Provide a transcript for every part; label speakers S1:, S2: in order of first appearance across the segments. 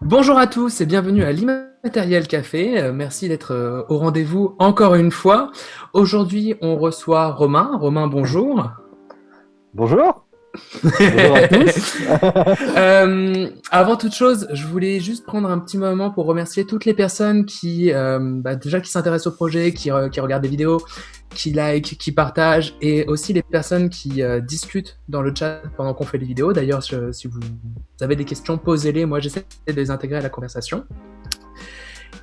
S1: Bonjour à tous et bienvenue à l'Immatériel Café. Merci d'être au rendez-vous encore une fois. Aujourd'hui, on reçoit Romain. Romain, bonjour.
S2: Bonjour, bonjour à tous.
S1: Avant toute chose, je voulais juste prendre un petit moment pour remercier toutes les personnes qui, déjà qui s'intéressent au projet, qui regardent des vidéos, qui like, qui partagent, et aussi les personnes qui discutent dans le chat pendant qu'on fait les vidéos. D'ailleurs, si vous avez des questions, posez-les. Moi, j'essaie de les intégrer à la conversation.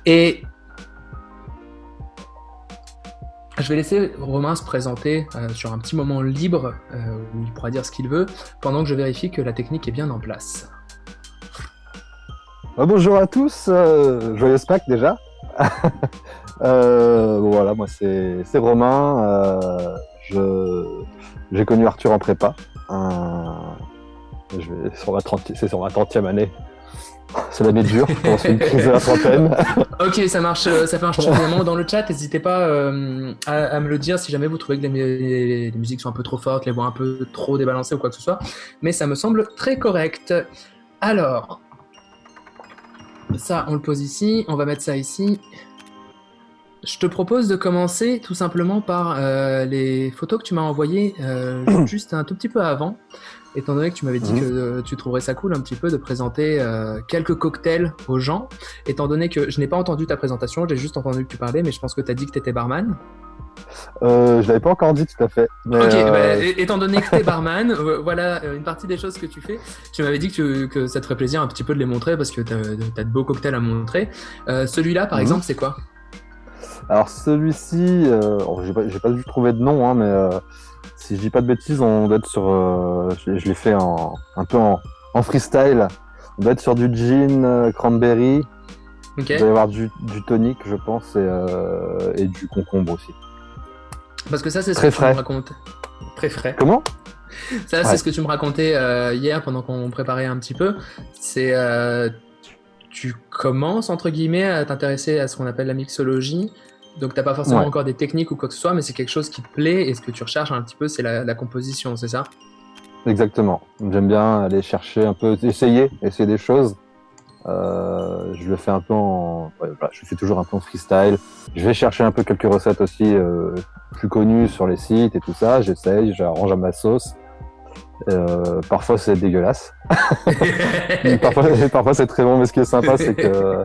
S1: Et je vais laisser Romain se présenter sur un petit moment libre où il pourra dire ce qu'il veut pendant que je vérifie que la technique est bien en place.
S2: Bonjour à tous, joyeuse Pâques déjà. Voilà, moi c'est Romain. J'ai connu Arthur en prépa. C'est sur ma 30e année. C'est l'année dure, je pense, une crise de la trentaine.
S1: Ok, ça marche suffisamment dans le chat. N'hésitez pas à me le dire si jamais vous trouvez que les musiques sont un peu trop fortes, les voix un peu trop débalancées ou quoi que ce soit. Mais ça me semble très correct. Alors, ça, on le pose ici. On va mettre ça ici. Je te propose de commencer tout simplement par les photos que tu m'as envoyées juste un tout petit peu avant, étant donné que tu m'avais dit que tu trouverais ça cool un petit peu de présenter quelques cocktails aux gens, étant donné que je n'ai pas entendu ta présentation, j'ai juste entendu que tu parlais, mais je pense que tu as dit que tu étais barman.
S2: Je l'avais pas encore dit tout à fait. Mais
S1: Ok, étant donné que tu es barman, voilà une partie des choses que tu fais. Tu m'avais dit que ça te ferait plaisir un petit peu de les montrer parce que tu as de beaux cocktails à montrer. Celui-là, par exemple, c'est quoi?
S2: Alors celui-ci, j'ai pas dû trouver de nom, hein, mais si je dis pas de bêtises, on doit être sur. Je l'ai fait un peu en freestyle. On doit être sur du gin cranberry.
S1: Ok.
S2: Il doit y avoir du tonic, je pense, et du concombre aussi.
S1: Parce que ça, c'est ce
S2: Très
S1: que tu me
S2: frais.
S1: racontes. Très frais.
S2: Comment?
S1: Ça, c'est
S2: Ouais.
S1: ce que tu me racontais hier pendant qu'on préparait un petit peu. C'est tu commences entre guillemets à t'intéresser à ce qu'on appelle la mixologie. Donc t'as pas forcément
S2: Ouais,
S1: encore des techniques ou quoi que ce soit, mais c'est quelque chose qui te plaît et ce que tu recherches un petit peu, c'est la composition, c'est ça?
S2: exactement. J'aime bien aller chercher un peu, essayer des choses. Je le fais un peu ouais, voilà, je fais toujours un peu en freestyle. Je vais chercher un peu quelques recettes aussi plus connues sur les sites et tout ça. J'essaye, j'arrange à ma sauce. Parfois c'est dégueulasse. Parfois c'est très bon. Mais ce qui est sympa, c'est que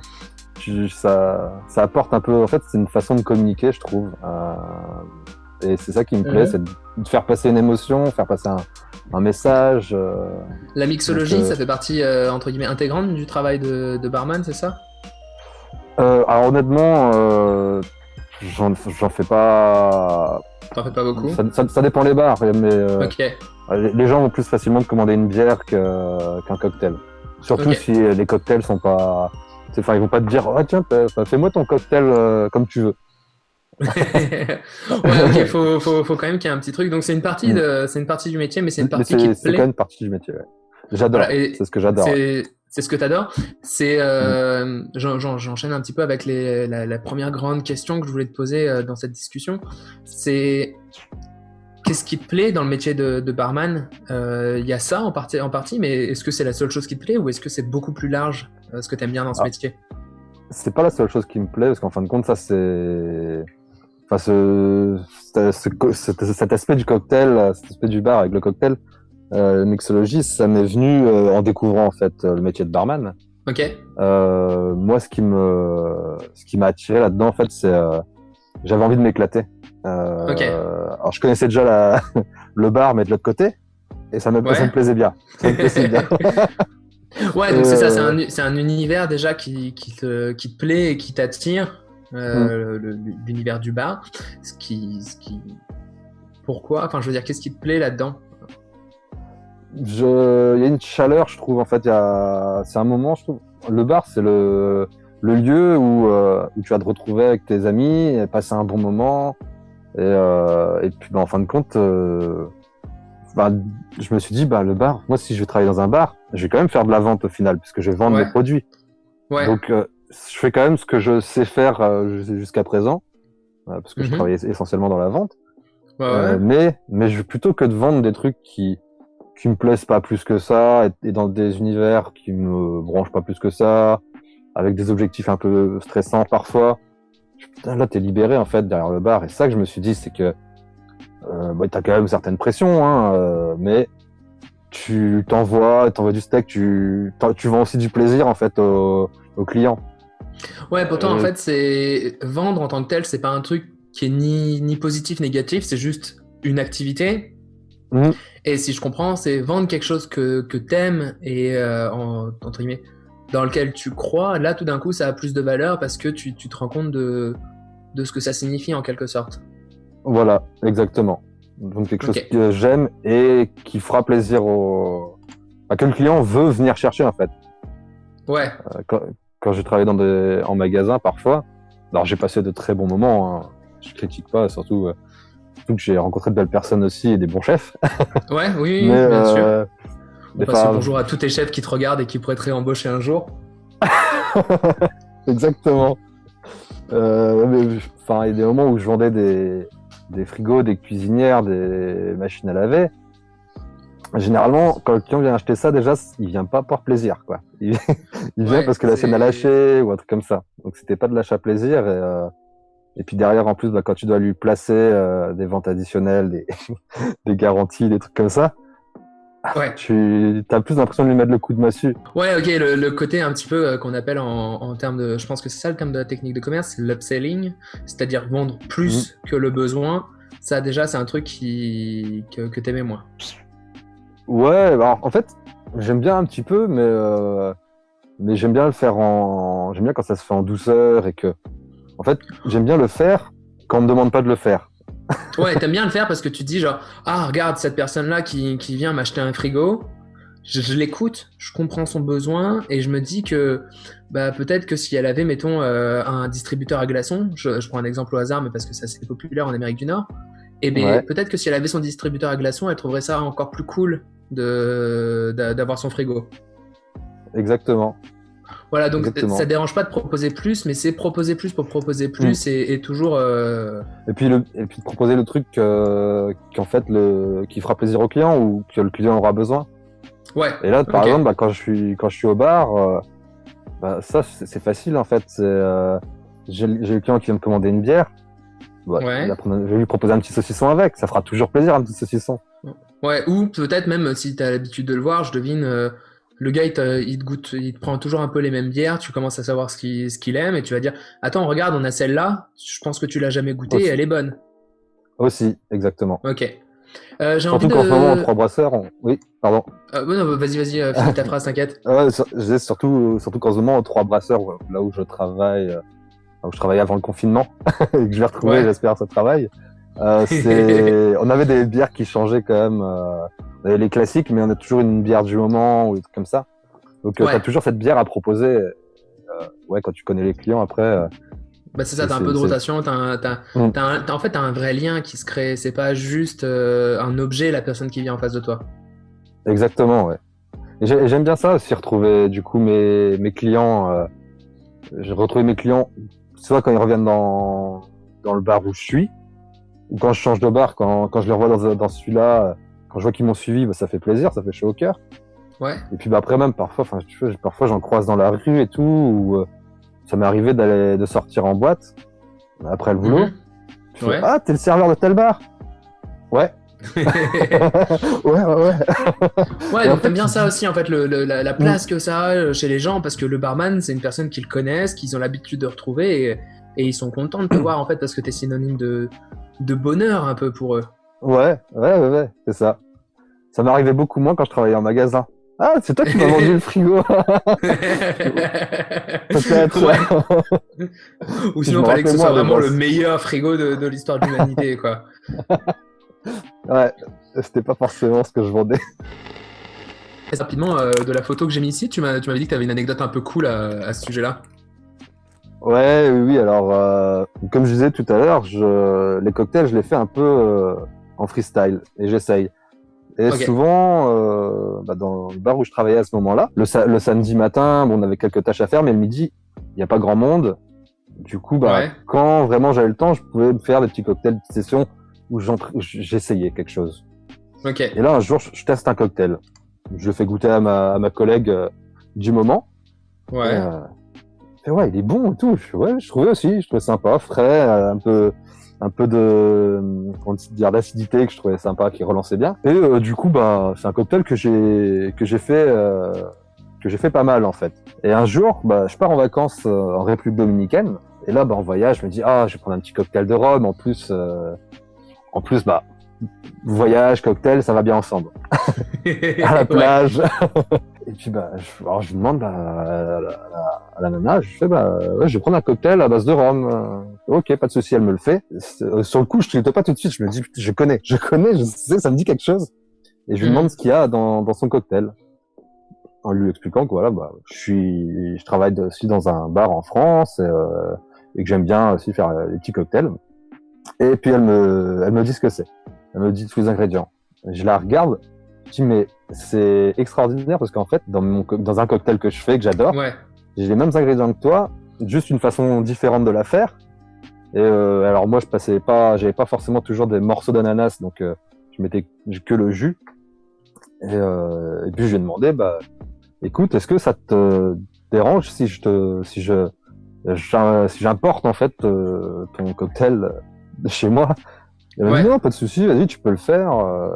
S2: ça apporte un peu. En fait, c'est une façon de communiquer, je trouve. Et c'est ça qui me plaît, c'est de faire passer une émotion, faire passer un message.
S1: La
S2: Donc,
S1: mixologie, ça fait partie entre guillemets intégrante du travail de barman, c'est ça?
S2: alors honnêtement, j'en fais pas.
S1: T'en fais pas beaucoup?
S2: Ça dépend les bars, mais
S1: Ok,
S2: les gens vont plus facilement te commander une bière qu'un cocktail. Surtout
S1: ok.
S2: si les cocktails sont pas. Enfin, ils vont pas te dire, oh tiens, fais-moi ton cocktail comme tu veux.
S1: Ouais, ok, faut quand même qu'il y ait un petit truc. Donc
S2: Mm.
S1: c'est une partie du métier, mais c'est une
S2: Mais
S1: partie qui te
S2: c'est quand même
S1: plaît.
S2: une partie du métier. Ouais.
S1: Voilà,
S2: J'adore,
S1: et
S2: c'est ce que j'adore. Ouais.
S1: c'est ce que t'adores. C'est
S2: Mm.
S1: j'enchaîne un petit peu avec la première grande question que je voulais te poser dans cette discussion. C'est qu'est-ce qui te plaît dans le métier de barman? Il y a ça en partie, mais est-ce que c'est la seule chose qui te plaît ou est-ce que c'est beaucoup plus large ce que t'aimes bien dans ce
S2: Ah,
S1: métier?
S2: c'est pas la seule chose qui me plaît, parce qu'en fin de compte, ça c'est. Enfin, cet aspect du cocktail, cet aspect du bar avec le cocktail, mixologie, ça m'est venu en découvrant en fait le métier de barman.
S1: Ok,
S2: Moi, ce qui m'a attiré là-dedans, en fait, c'est j'avais envie de m'éclater.
S1: ok,
S2: Alors, je connaissais déjà le bar, mais de l'autre côté, et ça me
S1: ouais.
S2: plaisait bien. Ça me plaisait bien.
S1: Ouais,
S2: Et,
S1: donc c'est ça, c'est un univers déjà qui te plaît et qui t'attire,
S2: hmm,
S1: l'univers du bar. Pourquoi? Enfin, je veux dire, qu'est-ce qui te plaît là-dedans?
S2: il y a une chaleur, je trouve. En fait, c'est un moment, je trouve. Le bar, c'est le lieu où tu vas te retrouver avec tes amis, et passer un bon moment. Et puis, en fin de compte, bah, je me suis dit, bah, le bar, moi, si je vais travailler dans un bar, je vais quand même faire de la vente au final, puisque je vais vendre mes
S1: Ouais,
S2: produits.
S1: ouais,
S2: Donc, je fais quand même ce que je sais faire jusqu'à présent, parce que je
S1: mhm,
S2: travaille essentiellement dans la vente.
S1: ouais, ouais,
S2: Mais plutôt que de vendre des trucs qui qui me plaisent pas plus que ça, et dans des univers qui me branchent pas plus que ça, avec des objectifs un peu stressants parfois. Putain, là, t'es libéré en fait derrière le bar. Et ça que je me suis dit, c'est que t'as quand même certaines pressions, hein, mais tu t'envoies du steak, tu vends aussi du plaisir en fait aux clients.
S1: Ouais, pourtant, en fait, c'est vendre en tant que tel, c'est pas un truc qui est ni positif, ni négatif, c'est juste une activité.
S2: Mmh.
S1: Et si je comprends, c'est vendre quelque chose que t'aimes et entre guillemets, dans lequel tu crois. Là, tout d'un coup, ça a plus de valeur parce que tu te rends compte de ce que ça signifie en quelque sorte.
S2: Voilà, exactement. Donc quelque chose
S1: Ok.
S2: que j'aime et qui fera plaisir à que le client veut venir chercher en fait.
S1: Ouais.
S2: Quand j'ai travaillé en magasin parfois, alors j'ai passé de très bons moments, hein. Je critique pas, surtout que j'ai rencontré de belles personnes aussi et des bons chefs.
S1: Ouais, oui,
S2: Mais
S1: bien sûr. On
S2: des
S1: passe le
S2: fois,
S1: bonjour à tous tes chefs qui te regardent et qui pourraient te réembaucher un jour.
S2: exactement. Enfin, il y a des moments où je vendais des frigos, des cuisinières, des machines à laver. Généralement, quand le client vient acheter ça, déjà, il vient pas par plaisir, quoi. Il vient parce que la scène a lâché ou un truc comme ça. Donc, c'était pas de l'achat plaisir. Et puis derrière, en plus, quand tu dois lui placer des ventes additionnelles, des garanties, des trucs comme ça,
S1: Ouais.
S2: tu as plus l'impression de lui mettre le coup de massue.
S1: Ouais, ok, le côté un petit peu qu'on appelle en termes de... Je pense que c'est ça le terme de la technique de commerce, c'est l'upselling, c'est-à-dire vendre plus que le besoin. Ça, déjà, c'est un truc que t'aimais moins.
S2: Ouais, alors, en fait, j'aime bien un petit peu, mais j'aime bien le faire j'aime bien quand ça se fait en douceur et que, en fait, j'aime bien le faire quand on me demande pas de le faire.
S1: Ouais, t'aimes bien le faire parce que tu te dis genre, ah, regarde cette personne-là qui vient m'acheter un frigo, je l'écoute, je comprends son besoin et je me dis que bah, peut-être que si elle avait, mettons, un distributeur à glaçons, je prends un exemple au hasard, mais parce que ça c'est populaire en Amérique du Nord, et bien
S2: Ouais,
S1: peut-être que si elle avait son distributeur à glaçons, elle trouverait ça encore plus cool d'avoir son frigo.
S2: exactement.
S1: Voilà, donc
S2: Exactement.
S1: ça dérange pas de proposer plus, mais c'est proposer plus pour proposer plus et toujours.
S2: Et puis de proposer le truc qu'en fait qui fera plaisir au client ou que le client aura besoin.
S1: Ouais.
S2: Et là, par
S1: Ok.
S2: exemple, quand je suis au bar, ça c'est facile en fait. J'ai le client qui vient me commander une bière. Bah,
S1: Ouais.
S2: je vais lui proposer un petit saucisson avec. Ça fera toujours plaisir un petit saucisson.
S1: Ouais. Ou peut-être même si t'as l'habitude de le voir, je devine. Le gars, il te goûte, il te prend toujours un peu les mêmes bières. Tu commences à savoir ce qu'il aime et tu vas dire, attends, regarde, on a celle-là. Je pense que tu l'as jamais goûtée et
S2: Aussi,
S1: elle est bonne.
S2: aussi, exactement.
S1: Ok. J'ai envie
S2: Surtout qu'en ce moment, en
S1: de.
S2: trois brasseurs, oui, pardon.
S1: Ouais, non, vas-y, finis ta phrase, t'inquiète.
S2: Ouais, je disais surtout qu'en ce moment, en trois brasseurs, là où je travaille, là où je travaillais avant le confinement, et que je vais retrouver,
S1: Ouais.
S2: j'espère, ce travail. On avait des bières qui changeaient quand même. On avait les classiques, mais on a toujours une bière du moment ou des trucs comme ça. Donc,
S1: Ouais.
S2: t'as toujours cette bière à proposer. Ouais, quand tu connais les clients, après.
S1: Bah c'est ça, t'as un peu de rotation,
S2: Mm.
S1: en fait, t'as un vrai lien qui se crée. C'est pas juste un objet, la personne qui vient en face de toi.
S2: Exactement, ouais. Et j'aime bien ça aussi, retrouver du coup mes clients. J'ai retrouvé mes clients soit quand ils reviennent dans le bar où je suis, ou quand je change de bar, quand je les revois dans celui-là, quand je vois qu'ils m'ont suivi, bah, ça fait plaisir, ça fait chaud au cœur.
S1: Ouais.
S2: Et puis bah, après même parfois, parfois j'en croise dans la rue et tout, ou ça m'est arrivé de sortir en boîte après le boulot.
S1: Mhm.
S2: Je fais,
S1: Ouais.
S2: ah, t'es le serveur de tel bar? Ouais. Ouais.
S1: Ouais,
S2: Et en
S1: donc
S2: fait,
S1: t'aimes bien ça aussi, en fait, la
S2: Mm.
S1: place que ça a chez les gens, parce que le barman, c'est une personne qu'ils connaissent, qu'ils ont l'habitude de retrouver, et ils sont contents de te voir, en fait, parce que t'es synonyme de bonheur un peu pour eux.
S2: Ouais, c'est ça. Ça m'arrivait beaucoup moins quand je travaillais en magasin. Ah, c'est toi qui m'as vendu le frigo. Peut-être.
S1: Ouais. Ou
S2: Si je
S1: sinon,
S2: me
S1: fallait que
S2: rappelais
S1: ce
S2: moi
S1: soit
S2: à des
S1: vraiment le
S2: bosses.
S1: meilleur frigo de l'histoire de l'humanité, quoi.
S2: Ouais, c'était pas forcément ce que je vendais.
S1: Très rapidement, de la photo que j'ai mis ici, tu m'avais dit que tu avais une anecdote un peu cool à ce sujet-là.
S2: Ouais, oui. Alors, comme je disais tout à l'heure, les cocktails, je les fais un peu en freestyle et j'essaye. Et
S1: Ok.
S2: souvent, dans le bar où je travaillais à ce moment-là, le samedi matin, bon, on avait quelques tâches à faire, mais le midi, il n'y a pas grand monde. Du coup,
S1: Ouais.
S2: quand vraiment j'avais le temps, je pouvais me faire des petits cocktails de session où j'essayais quelque chose.
S1: Ok.
S2: Et là, un jour, je teste un cocktail. Je le fais goûter à ma collègue du moment.
S1: Ouais.
S2: Et ouais, il est bon et tout. Je trouvais aussi, je trouvais sympa, frais, un peu de, comment dire, d'acidité que je trouvais sympa, qui relançait bien. Et du coup, bah, c'est un cocktail que j'ai fait pas mal en fait. Et un jour, bah, je pars en vacances en République dominicaine. Et là, bah, en voyage, je me dis, je vais prendre un petit cocktail de rhum. En plus, bah, voyage, cocktail, ça va bien ensemble. À la plage. Et puis, bah, alors, je demande à la nana, je fais, bah, ouais, je vais prendre un cocktail à base de rhum. Ok, pas de souci, elle me le fait. Sur le coup, je ne pas tout de suite. Je me dis, je connais, je sais, ça me dit quelque chose. Et je lui demande ce qu'il y a dans son cocktail. En lui expliquant que voilà, bah, je travaille aussi dans un bar en France et que j'aime bien aussi faire des petits cocktails. Et puis elle me dit ce que c'est. Elle me dit tous les ingrédients. Je la regarde, je dis mais c'est extraordinaire parce qu'en fait dans un cocktail que je fais que j'adore,
S1: Ouais.
S2: j'ai les mêmes ingrédients que toi, juste une façon différente de la faire. Et alors moi j'avais pas forcément toujours des morceaux d'ananas, donc je mettais que le jus. Et puis je lui ai demandé bah écoute, est-ce que ça te dérange si j'importe en fait ton cocktail de chez moi? Elle m'a dit non, pas de souci, vas-y, tu peux le faire.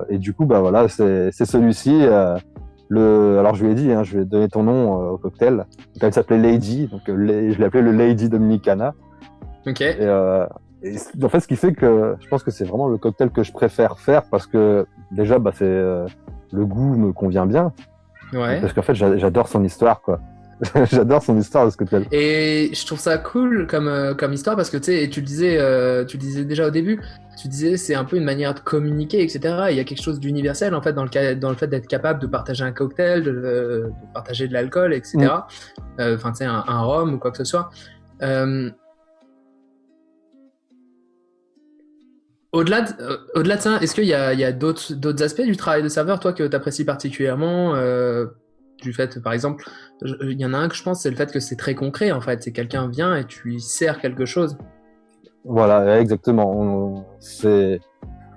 S2: Et du coup, bah voilà, c'est celui-ci. Alors je lui ai dit, je lui ai donné ton nom au cocktail. Donc, elle s'appelait Lady, donc je l'ai appelé le Lady Dominicana.
S1: Ok.
S2: Et en fait, ce qui fait que je pense que c'est vraiment le cocktail que je préfère faire parce que déjà, bah le goût me convient bien.
S1: Ouais.
S2: Parce qu'en fait, j'adore son histoire, quoi. J'adore son histoire de ce cocktail.
S1: Et je trouve ça cool comme histoire parce que tu sais, tu le disais déjà au début, tu disais c'est un peu une manière de communiquer, etc. Il y a quelque chose d'universel en fait dans le fait d'être capable de partager un cocktail, de partager de l'alcool, etc. Enfin, tu sais, un rhum ou quoi que ce soit. Au-delà de ça, est-ce qu'il y a d'autres aspects du travail de serveur, toi, que tu apprécies particulièrement du fait, par exemple, il y en a un que je pense, c'est le fait que c'est très concret, en fait. C'est quelqu'un vient et tu lui sers quelque chose.
S2: Voilà, exactement. C'est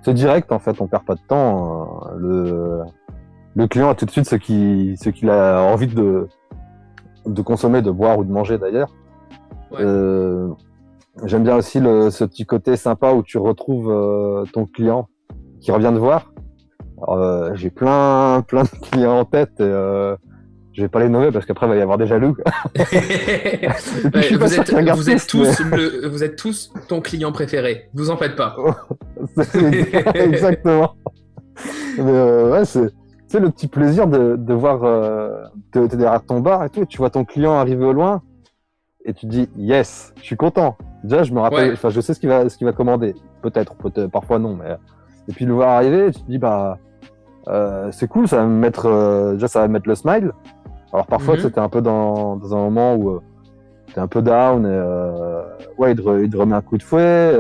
S2: direct, en fait, on perd pas de temps. Le client a tout de suite ce qu'il a envie de consommer, de boire ou de manger d'ailleurs.
S1: Ouais.
S2: J'aime bien aussi ce petit côté sympa où tu retrouves ton client qui revient te voir. Alors, j'ai plein de clients en tête et je vais pas les nommer parce qu'après il va y avoir des jaloux. Et puis,
S1: vous êtes tous ton client préféré. Vous en faites pas.
S2: Exactement. Mais ouais, c'est le petit plaisir de voir t'es derrière ton bar et tout, et tu vois ton client arriver au loin et tu te dis yes, je suis content. Déjà je me rappelle, enfin je sais ce qu'il va commander. Peut-être, parfois non, mais et puis le voir arriver, tu te dis bah c'est cool, ça va me mettre déjà ça va me mettre le smile. Alors parfois c'était un peu dans un moment où t'es un peu down et ouais il te remet un coup de fouet.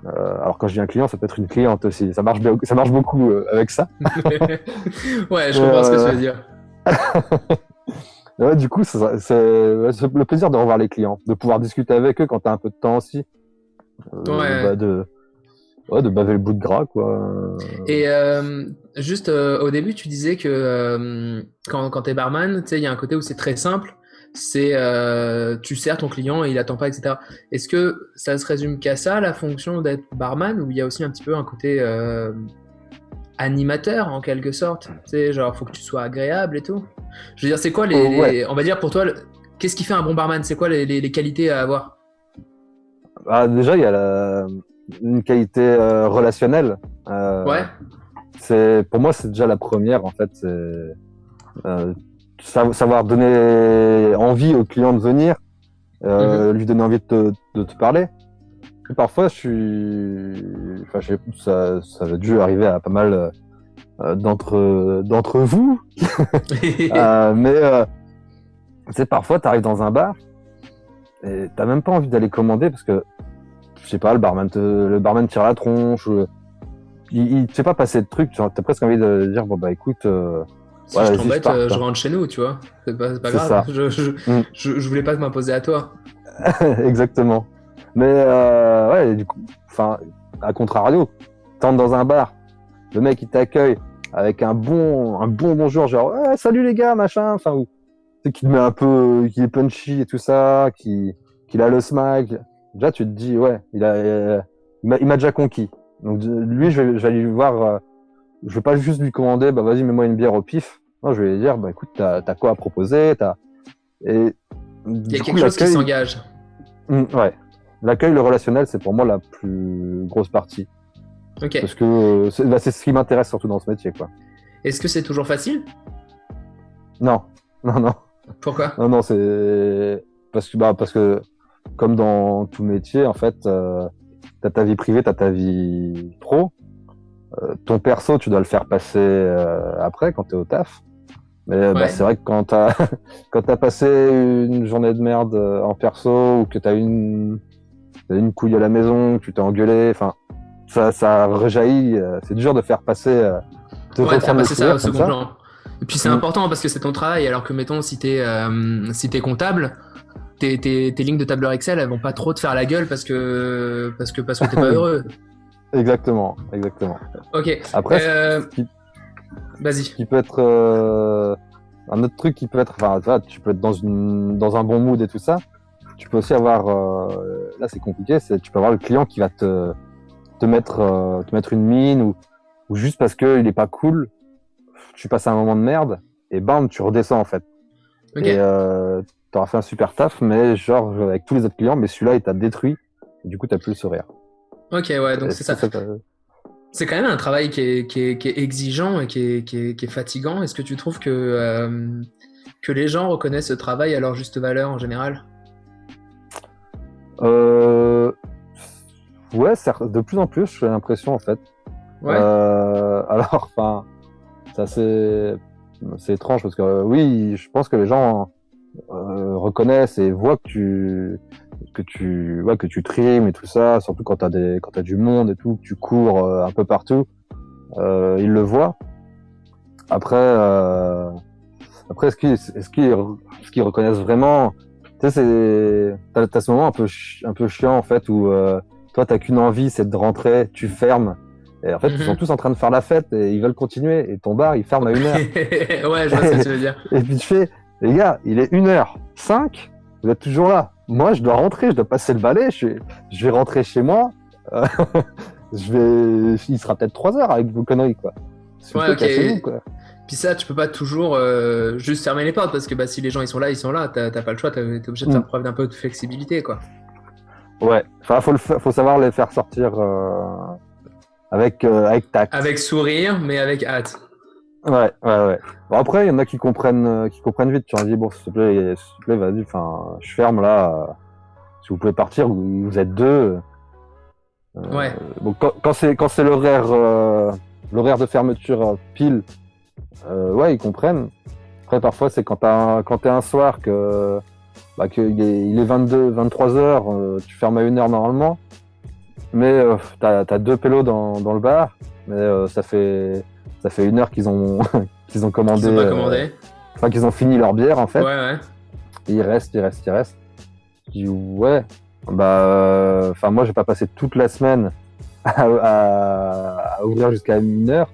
S2: Alors quand je dis un client, ça peut être une cliente aussi. Ça marche beaucoup avec ça.
S1: Ouais, je comprends ce que tu veux dire.
S2: Ouais, du coup, c'est le plaisir de revoir les clients, de pouvoir discuter avec eux quand t'as un peu de temps aussi.
S1: Ouais.
S2: De baver le bout de gras, quoi.
S1: Et juste au début, tu disais que quand t'es barman, tu sais, il y a un côté où c'est très simple. C'est tu sers ton client et il attend pas, etc. Est-ce que ça se résume qu'à ça, la fonction d'être barman, ou il y a aussi un petit peu un côté animateur en quelque sorte? Tu sais, genre, faut que tu sois agréable et tout. Je veux dire, c'est quoi on va dire pour toi, qu'est-ce qui fait un bon barman? C'est quoi les qualités à avoir?
S2: Ah, déjà, il y a une qualité relationnelle.
S1: Ouais.
S2: Pour moi, c'est déjà la première, en fait. C'est savoir donner envie au client de venir, lui donner envie de te parler. Et parfois, ça a dû arriver à pas mal d'entre vous. Mais tu sais, parfois, t'arrives dans un bar et t'as même pas envie d'aller commander parce que, je sais pas, le barman tire la tronche. Il te fait pas passer de trucs. T'as presque envie de dire, bon bah écoute,
S1: si je t'embête, je rentre chez nous, tu vois. C'est pas grave.
S2: Ça.
S1: Je voulais pas m'imposer à toi.
S2: Exactement. Mais ouais, du coup, enfin, à contrario, t'entres dans un bar, le mec il t'accueille avec un bon bonjour, genre ouais, salut les gars, machin, enfin, ou tu sais, qui te met un peu, qui est punchy et tout ça, qu'il a le smile. Déjà, tu te dis, ouais, il m'a déjà conquis. Donc, lui, je vais aller lui voir, je vais pas juste lui commander, bah, vas-y, mets-moi une bière au pif. Non, je vais lui dire, bah, écoute, t'as quoi à proposer, et,
S1: Il y a
S2: du coup,
S1: quelque chose qui
S2: l'accueil,
S1: s'engage.
S2: ouais. L'accueil, le relationnel, c'est pour moi la plus grosse partie.
S1: Ok.
S2: Parce que, c'est ce qui m'intéresse surtout dans ce métier, quoi.
S1: Est-ce que c'est toujours facile?
S2: Non, non, non.
S1: Pourquoi?
S2: Non, non, c'est parce que comme dans tout métier, en fait, t'as ta vie privée, t'as ta vie pro. Ton perso, tu dois le faire passer après quand t'es au taf. Mais bah,
S1: Ouais.
S2: c'est vrai que quand t'as quand t'as passé une journée de merde en perso ou que t'as une couille à la maison, que tu t'es engueulé, enfin ça rejaillit. C'est dur de faire passer, de
S1: Ouais, de faire
S2: reprendre le
S1: passer ça au
S2: sourire comme
S1: second
S2: ça.
S1: plan. Et puis c'est
S2: Mm.
S1: important parce que c'est ton travail, alors que mettons si t'es comptable, tes lignes de tableur Excel elles vont pas trop te faire la gueule parce que t'es pas heureux.
S2: Exactement, exactement.
S1: Ok.
S2: Après,
S1: Vas-y.
S2: qui peut être un autre truc qui peut être, enfin, tu vois, tu peux être dans un bon mood et tout ça. Tu peux aussi avoir, là c'est compliqué, tu peux avoir le client qui va te mettre une mine ou juste parce que il est pas cool, tu passes un moment de merde et bam, tu redescends en fait.
S1: Ok.
S2: Et t'auras fait un super taf, mais genre avec tous les autres clients, mais celui-là il t'a détruit. Et du coup t'as plus le sourire.
S1: Ok, ouais, donc
S2: Et
S1: c'est ça.
S2: ça,
S1: C'est quand même un travail qui est exigeant et qui est fatigant. Est-ce que tu trouves que les gens reconnaissent ce travail à leur juste valeur en général?
S2: euh, ouais, de plus en plus, j'ai l'impression en fait.
S1: Ouais.
S2: Alors, enfin, c'est étrange parce que oui, je pense que les gens reconnaissent et voient que tu trimes et tout ça, surtout quand t'as du monde et tout, que tu cours un peu partout, ils le voient. Après, est-ce qu'ils reconnaissent vraiment? Tu sais, t'as ce moment un peu chiant en fait où toi t'as qu'une envie, c'est de rentrer, tu fermes. Et en fait, ils sont
S1: Mhm.
S2: tous en train de faire la fête et ils veulent continuer. Et ton bar, il ferme à 1 heure.
S1: Ouais, je vois ce que tu veux dire.
S2: Et puis tu fais, les gars, il est 1h05, vous êtes toujours là. Moi, je dois rentrer, je dois passer le balai, je vais rentrer chez moi. Euh, il sera peut-être 3 heures avec vos conneries, quoi. S'il vous
S1: Ouais,
S2: plaît,
S1: ok.
S2: cassez-vous, quoi.
S1: Puis ça, tu peux pas toujours juste fermer les portes parce que bah, si les gens ils sont là, t'as pas le choix, t'es obligé de
S2: Mm.
S1: faire preuve d'un peu de flexibilité, quoi.
S2: Ouais, enfin, faut savoir les faire sortir avec tact.
S1: Avec sourire, mais avec hâte.
S2: Ouais, ouais, ouais. Bon, après, il y en a qui comprennent vite. Tu leur dis, bon, s'il te plaît, vas-y, enfin, je ferme là. Si vous pouvez partir, vous êtes deux.
S1: Ouais.
S2: Bon, quand c'est l'horaire de fermeture pile, ouais, ils comprennent. Après, parfois, c'est quand t'es un soir il est 23 heures, tu fermes à 1 heure normalement, mais t'as deux pélos dans le bar, mais ça fait 1 heure qu'ils ont qu'ils ont commandé,
S1: Ils ont pas commandé.
S2: enfin qu'ils ont fini leur bière en fait.
S1: Ouais, ouais.
S2: Et ils restent. Je dis ouais, enfin moi j'ai pas passé toute la semaine à ouvrir jusqu'à 1 heure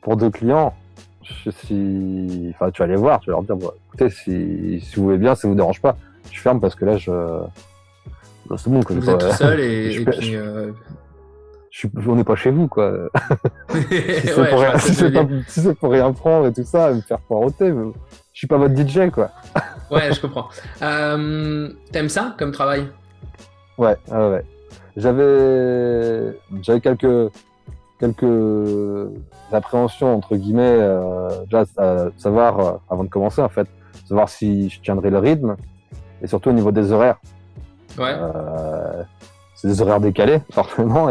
S2: pour deux clients. Enfin, tu vas les voir, tu vas leur dire, bon, écoutez, si vous voulez bien, ça vous dérange pas, je ferme parce que là, bah, c'est bon, quoi,
S1: Vous êtes tout seul et puis.
S2: on n'est pas chez vous, quoi. Si c'est
S1: Ouais,
S2: pour
S1: je
S2: rien,
S1: vois ce que tu veux dire.
S2: si c'est pour rien prendre et tout ça, et me faire poireauter, je suis pas votre DJ, quoi.
S1: Ouais, je comprends. T'aimes ça comme travail?
S2: Ouais, ouais, ouais. J'avais quelques appréhensions entre guillemets, déjà savoir avant de commencer en fait, savoir si je tiendrais le rythme et surtout au niveau des horaires.
S1: Ouais.
S2: C'est des horaires décalés forcément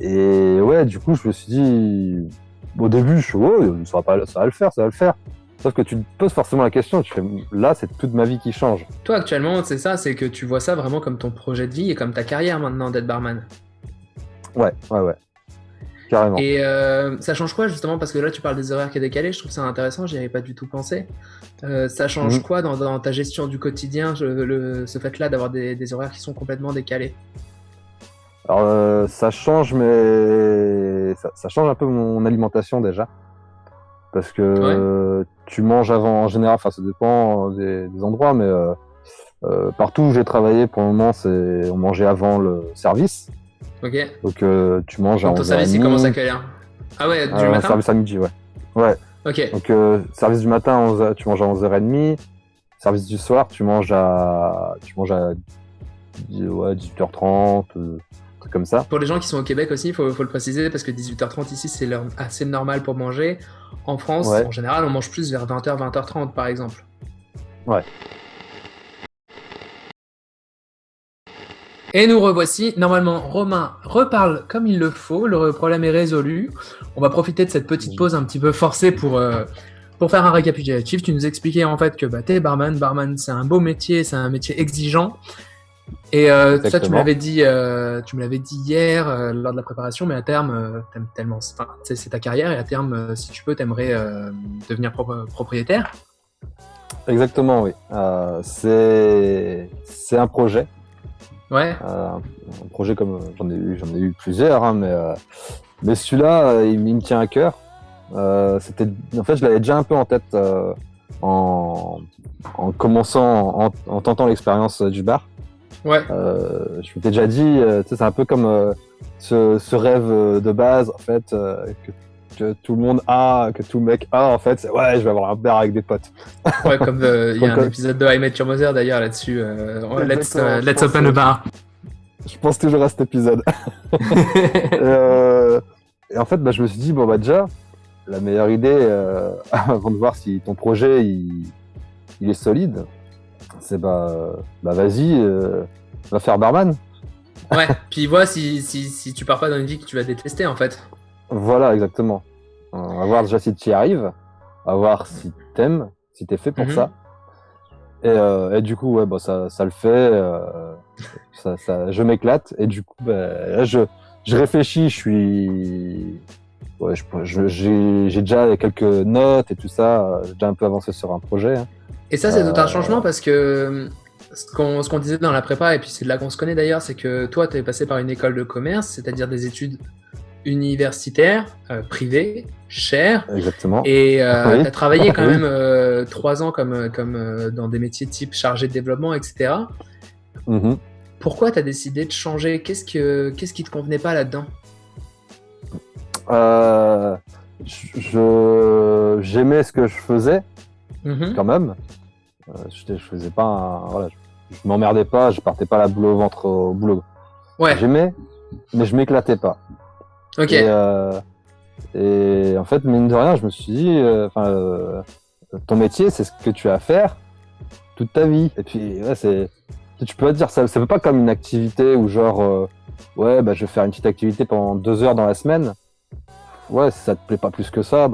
S2: et ouais, du coup je me suis dit au début je suis ça va le faire, ça va le faire. Sauf que tu te poses forcément la question, tu fais là c'est toute ma vie qui change.
S1: Toi, actuellement, c'est ça, c'est que tu vois ça vraiment comme ton projet de vie et comme ta carrière maintenant d'être barman.
S2: Ouais, ouais, ouais, carrément.
S1: Et ça change quoi justement? Parce que là, tu parles des horaires qui est décalé, je trouve ça intéressant, j'y avais pas du tout pensé. Ça change quoi dans ta gestion du quotidien, ce fait-là d'avoir des horaires qui sont complètement décalés?
S2: Alors, ça change, mais ça change un peu mon alimentation déjà. Parce que tu manges avant en général, enfin ça dépend des endroits, mais partout où j'ai travaillé pour le moment, on mangeait avant le service.
S1: Ok.
S2: Donc tu manges à
S1: Donc ton service, il commence à
S2: 11h30.
S1: quelle heure? Ah ouais, du matin?
S2: Service à midi, ouais. Ouais.
S1: Ok.
S2: Donc service du matin, tu manges à 11h30. Service du soir, tu manges à 18h30, un truc comme ça.
S1: Pour les gens qui sont au Québec aussi, faut le préciser parce que 18h30 ici, c'est l'heure assez normale pour manger. En France,
S2: Ouais.
S1: en général, on mange plus vers 20h, 20h30 par exemple.
S2: Ouais.
S1: Et nous revoici. Normalement, Romain reparle comme il le faut. Le problème est résolu. On va profiter de cette petite pause un petit peu forcée pour faire un récapitulatif. Tu nous expliquais en fait que t'es barman. Barman, c'est un beau métier, c'est un métier exigeant. Et ça, tu me l'avais dit hier lors de la préparation, mais à terme, t'aimes tellement, enfin, c'est ta carrière et à terme, si tu peux, t'aimerais devenir propriétaire.
S2: Exactement, oui. C'est un projet.
S1: Ouais.
S2: Un projet comme j'en ai eu plusieurs, hein, mais celui-là, il me tient à cœur. En fait, je l'avais déjà un peu en tête en commençant, en tentant l'expérience du bar.
S1: Ouais.
S2: Je m'étais déjà dit, c'est un peu comme ce rêve de base, en fait, que tout le monde a, que tout mec a, en fait, c'est ouais, je vais avoir un bar avec des potes.
S1: Ouais, comme il y a un épisode de I Met Your Mother d'ailleurs là-dessus. Let's open a bar.
S2: Je pense toujours à cet épisode. Et en fait, je me suis dit, bon, déjà, la meilleure idée, avant de voir si ton projet il est solide, c'est vas-y, va faire barman.
S1: Ouais, puis vois si tu pars pas dans une vie que tu vas détester en fait.
S2: Voilà, exactement. On va voir déjà si tu y arrives, on va voir si t'aimes, si t'es fait pour ça. Et du coup, ouais, ça le fait. Je m'éclate. Et du coup, là, je réfléchis. J'ai déjà quelques notes et tout ça. J'ai déjà un peu avancé sur un projet. Hein.
S1: Et ça, c'est tout un changement parce que ce qu'on disait dans la prépa, et puis c'est de là qu'on se connaît d'ailleurs, c'est que toi, tu es passé par une école de commerce, c'est-à-dire des études universitaires, privées, chères.
S2: Exactement.
S1: Et tu
S2: Oui.
S1: as travaillé quand même 3 ans comme dans des métiers type chargé de développement, etc.
S2: Mm-hmm.
S1: Pourquoi tu as décidé de changer? Qu'est-ce qui te convenait pas là-dedans?
S2: J'aimais ce que je faisais, quand même. Je faisais pas voilà, je m'emmerdais pas, je partais pas la boule au ventre au boulot.
S1: Ouais.
S2: J'aimais, mais je m'éclatais pas.
S1: Ok.
S2: Et en fait, mine de rien, je me suis dit, ton métier, c'est ce que tu vas faire toute ta vie. Et puis, ouais, tu peux te dire, ça veut pas comme une activité où genre, je vais faire une petite activité pendant 2 heures dans la semaine. Ouais, si ça te plaît pas plus que ça,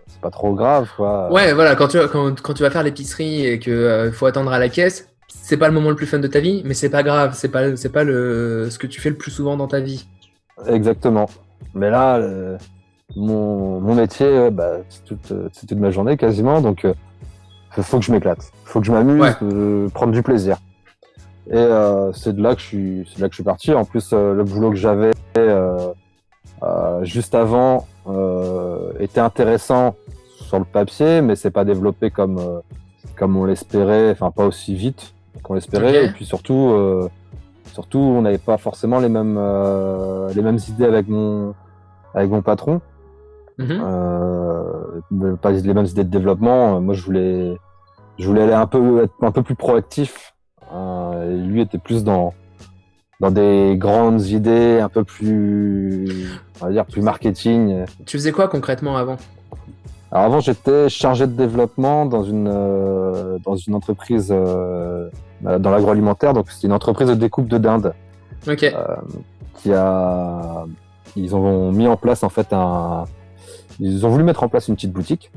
S2: c'est pas trop grave, quoi.
S1: Ouais, voilà, quand tu vas faire l'épicerie et que faut attendre à la caisse, c'est pas le moment le plus fun de ta vie, mais c'est pas grave, c'est pas ce que tu fais le plus souvent dans ta vie.
S2: Exactement. Mais là, mon métier, c'est toute ma journée quasiment, donc faut que je m'éclate, faut que je m'amuse, prendre du plaisir. Et c'est de là que je suis parti. En plus, le boulot que j'avais juste avant était intéressant sur le papier, mais c'est pas développé comme on l'espérait, enfin pas aussi vite qu'on l'espérait.
S1: Okay.
S2: Et puis surtout, on n'avait pas forcément les mêmes idées avec mon patron. Pas les mêmes idées de développement. Moi, je voulais aller être un peu plus proactif. Et lui était plus dans des grandes idées, un peu plus, on va dire, plus marketing.
S1: Tu faisais quoi concrètement avant?
S2: Alors avant, j'étais chargé de développement dans une entreprise dans l'agroalimentaire. Donc c'était une entreprise de découpe de dinde.
S1: Ok.
S2: Ils ont mis en place en fait ils ont voulu mettre en place une petite boutique.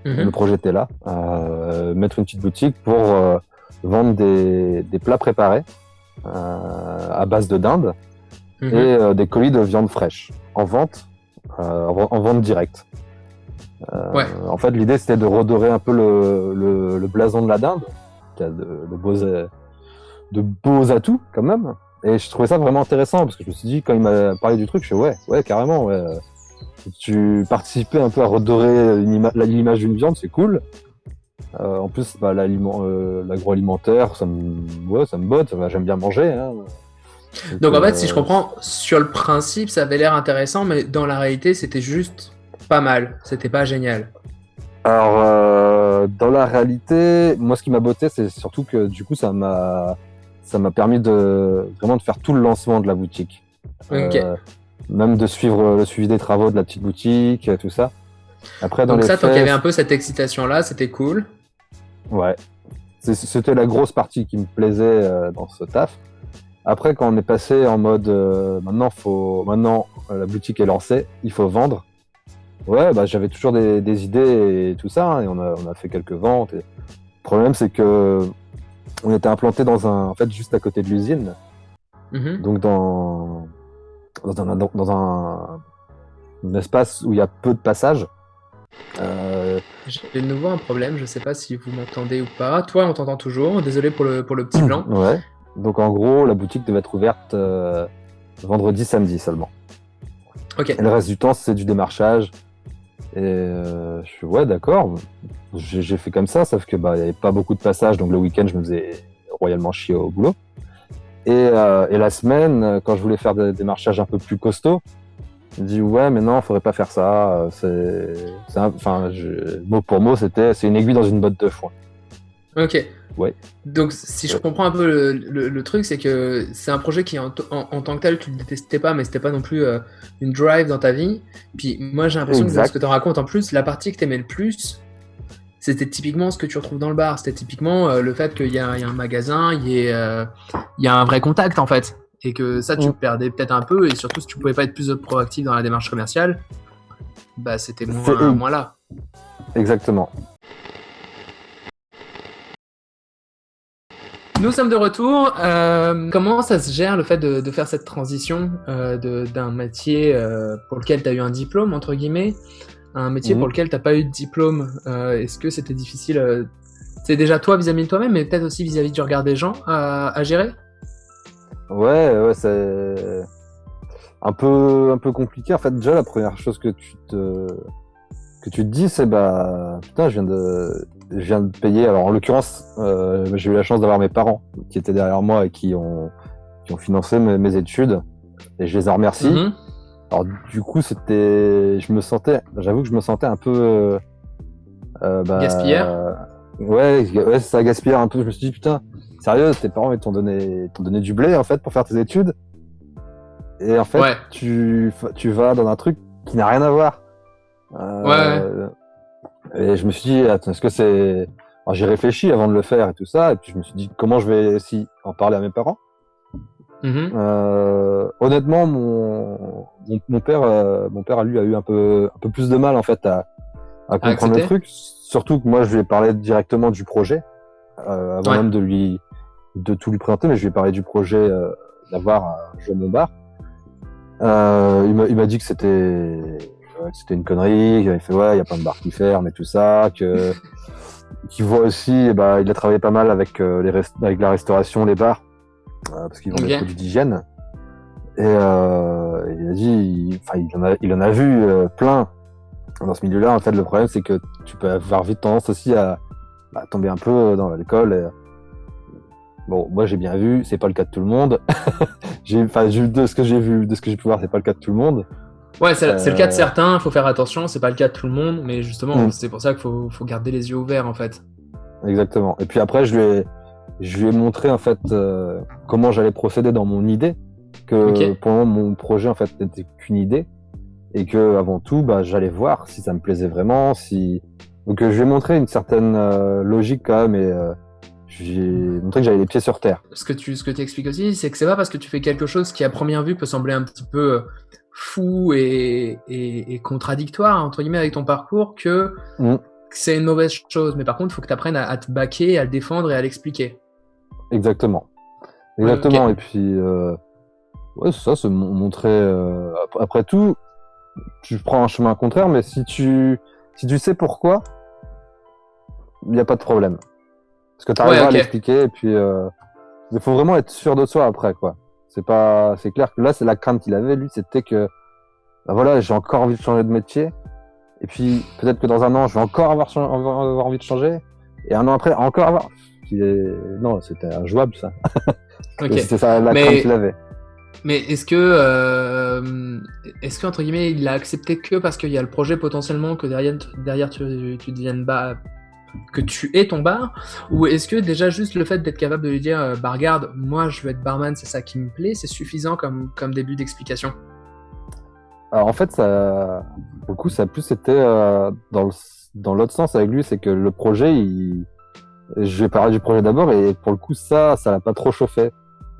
S2: Le projet était là, mettre une petite boutique pour vendre des plats préparés à base de dinde et des colis de viande fraîche en vente directe. En fait, l'idée c'était de redorer un peu le blason de la dinde, qui a de beaux atouts quand même. Et je trouvais ça vraiment intéressant parce que je me suis dit, quand il m'a parlé du truc, je suis ouais, carrément, ouais. Tu participais un peu à redorer l'image d'une viande, c'est cool. En plus, bah, l'agroalimentaire, ça me botte. Bah, j'aime bien manger. Hein.
S1: Donc en fait, si je comprends, sur le principe, ça avait l'air intéressant, mais dans la réalité, c'était juste pas mal. C'était pas génial.
S2: Alors, dans la réalité, moi, ce qui m'a botté, c'est surtout que du coup, ça m'a permis de vraiment de faire tout le lancement de la boutique.
S1: Ok.
S2: Même de suivre le suivi des travaux de la petite boutique, tout ça. Après, dans
S1: Donc
S2: les
S1: ça, tant qu'il y
S2: faits,
S1: avait un peu cette excitation-là, c'était cool.
S2: ouais, c'était la grosse partie qui me plaisait dans ce taf. Après, quand on est passé en mode maintenant la boutique est lancée, il faut vendre. Ouais, bah j'avais toujours des idées et tout ça, hein, et on a fait quelques ventes. Et... Le problème, c'est que on était implanté en fait, juste à côté de l'usine, donc dans un espace où il y a peu de passages.
S1: J'ai de nouveau un problème, je sais pas si vous m'entendez ou pas. Toi, on t'entend toujours. Désolé pour le petit blanc.
S2: Ouais. Donc en gros, la boutique devait être ouverte vendredi, samedi seulement.
S1: Ok.
S2: Et le reste du temps, c'est du démarchage. Et je suis ouais, d'accord. J'ai fait comme ça, sauf que bah il y avait pas beaucoup de passages, donc le week-end je me faisais royalement chier au boulot. Et la semaine, quand je voulais faire des démarchages un peu plus costauds, je me dis ouais, mais non, faudrait pas faire ça. Mot pour mot, c'est une aiguille dans une botte de foin.
S1: Ok.
S2: Ouais.
S1: Donc, si je comprends un peu le truc, c'est que c'est un projet qui, en tant que tel, tu le détestais pas, mais c'était pas non plus une drive dans ta vie. Puis moi, j'ai l'impression que dans ce que tu racontes, en plus, la partie que tu aimais le plus, c'était typiquement ce que tu retrouves dans le bar. C'était typiquement le fait qu'il y a un magasin, il y a un vrai contact, en fait. Et que ça, tu perdais peut-être un peu. Et surtout, si tu pouvais pas être plus proactif dans la démarche commerciale, bah, c'était moins là.
S2: Exactement.
S1: Nous sommes de retour. Comment ça se gère le fait de faire cette transition d'un métier pour lequel tu as eu un diplôme, entre guillemets, à un métier pour lequel tu n'as pas eu de diplôme? Est-ce que c'était difficile c'est déjà toi vis-à-vis de toi-même, mais peut-être aussi vis-à-vis du regard des gens à gérer?
S2: Ouais, c'est un peu compliqué. En fait, déjà, la première chose que tu te dis, c'est bah putain, je viens de payer. Alors en l'occurrence, j'ai eu la chance d'avoir mes parents qui étaient derrière moi et qui ont financé mes études, et je les en remercie. Alors du coup, j'avoue que je me sentais un peu
S1: gaspilleur.
S2: Ouais, ça gaspillait un peu. Je me suis dit putain, sérieux, tes parents ils t'ont donné du blé en fait pour faire tes études, et en fait tu vas dans un truc qui n'a rien à voir. Et je me suis dit, attends, est-ce que c'est... Alors, j'ai réfléchi avant de le faire et tout ça, et puis je me suis dit, comment je vais aussi en parler à mes parents. Honnêtement, mon père, lui, a eu un peu plus de mal en fait à comprendre le truc. Surtout que moi, je lui ai parlé directement du projet, avant même de tout lui présenter, mais je lui ai parlé du projet d'avoir un jour mon bar. Il m'a dit que c'était une connerie, qu'il fait ouais, il y a plein de bars qui ferment et tout ça, qu'il voit aussi, bah, il a travaillé pas mal avec la restauration, les bars, parce qu'ils vendent des produits d'hygiène. Et il a dit, il en a vu plein dans ce milieu-là. En fait, le problème, c'est que tu peux avoir vite tendance aussi à tomber un peu dans l'alcool. Et... Bon, moi j'ai bien vu, c'est pas le cas de tout le monde. De ce que j'ai pu voir, c'est pas le cas de tout le monde.
S1: Ouais, c'est le cas de certains, il faut faire attention, c'est pas le cas de tout le monde, mais justement, c'est pour ça qu'il faut garder les yeux ouverts en fait.
S2: Exactement. Et puis après, je lui ai montré en fait comment j'allais procéder dans mon idée, que pour le moment, mon projet en fait n'était qu'une idée, et que avant tout, bah, j'allais voir si ça me plaisait vraiment, donc je lui ai montré une certaine logique quand même, et j'ai montré que j'avais les pieds sur terre.
S1: Ce que tu expliques aussi, c'est que c'est pas parce que tu fais quelque chose qui à première vue peut sembler un petit peu fou et contradictoire entre guillemets avec ton parcours que c'est une mauvaise chose. Mais par contre, il faut que tu apprennes à te baquer, à le défendre et à l'expliquer.
S2: Exactement. Et puis ouais, c'est ça, se montrer. Après tout, tu prends un chemin contraire, mais si tu sais pourquoi, il n'y a pas de problème. Parce que tu arriveras à l'expliquer, et puis il faut vraiment être sûr de soi après, quoi. C'est clair que là, c'est la crainte qu'il avait, lui, c'était que, bah voilà, j'ai encore envie de changer de métier. Et puis, peut-être que dans un an, je vais encore avoir envie de changer. Et un an après, encore avoir. Non, c'était injouable, ça.
S1: Ok.
S2: C'était ça, la crainte qu'il avait.
S1: Mais est-ce que entre guillemets, il a accepté que parce qu'il y a le projet potentiellement que derrière tu deviennes que tu aies ton bar, ou est-ce que déjà juste le fait d'être capable de lui dire bah regarde, moi je veux être barman, c'est ça qui me plaît, c'est suffisant comme début d'explication?
S2: Alors en fait, ça, pour le coup, ça a plus été dans l'autre sens avec lui, c'est que le projet, je vais parler du projet d'abord, et pour le coup, ça l'a pas trop chauffé.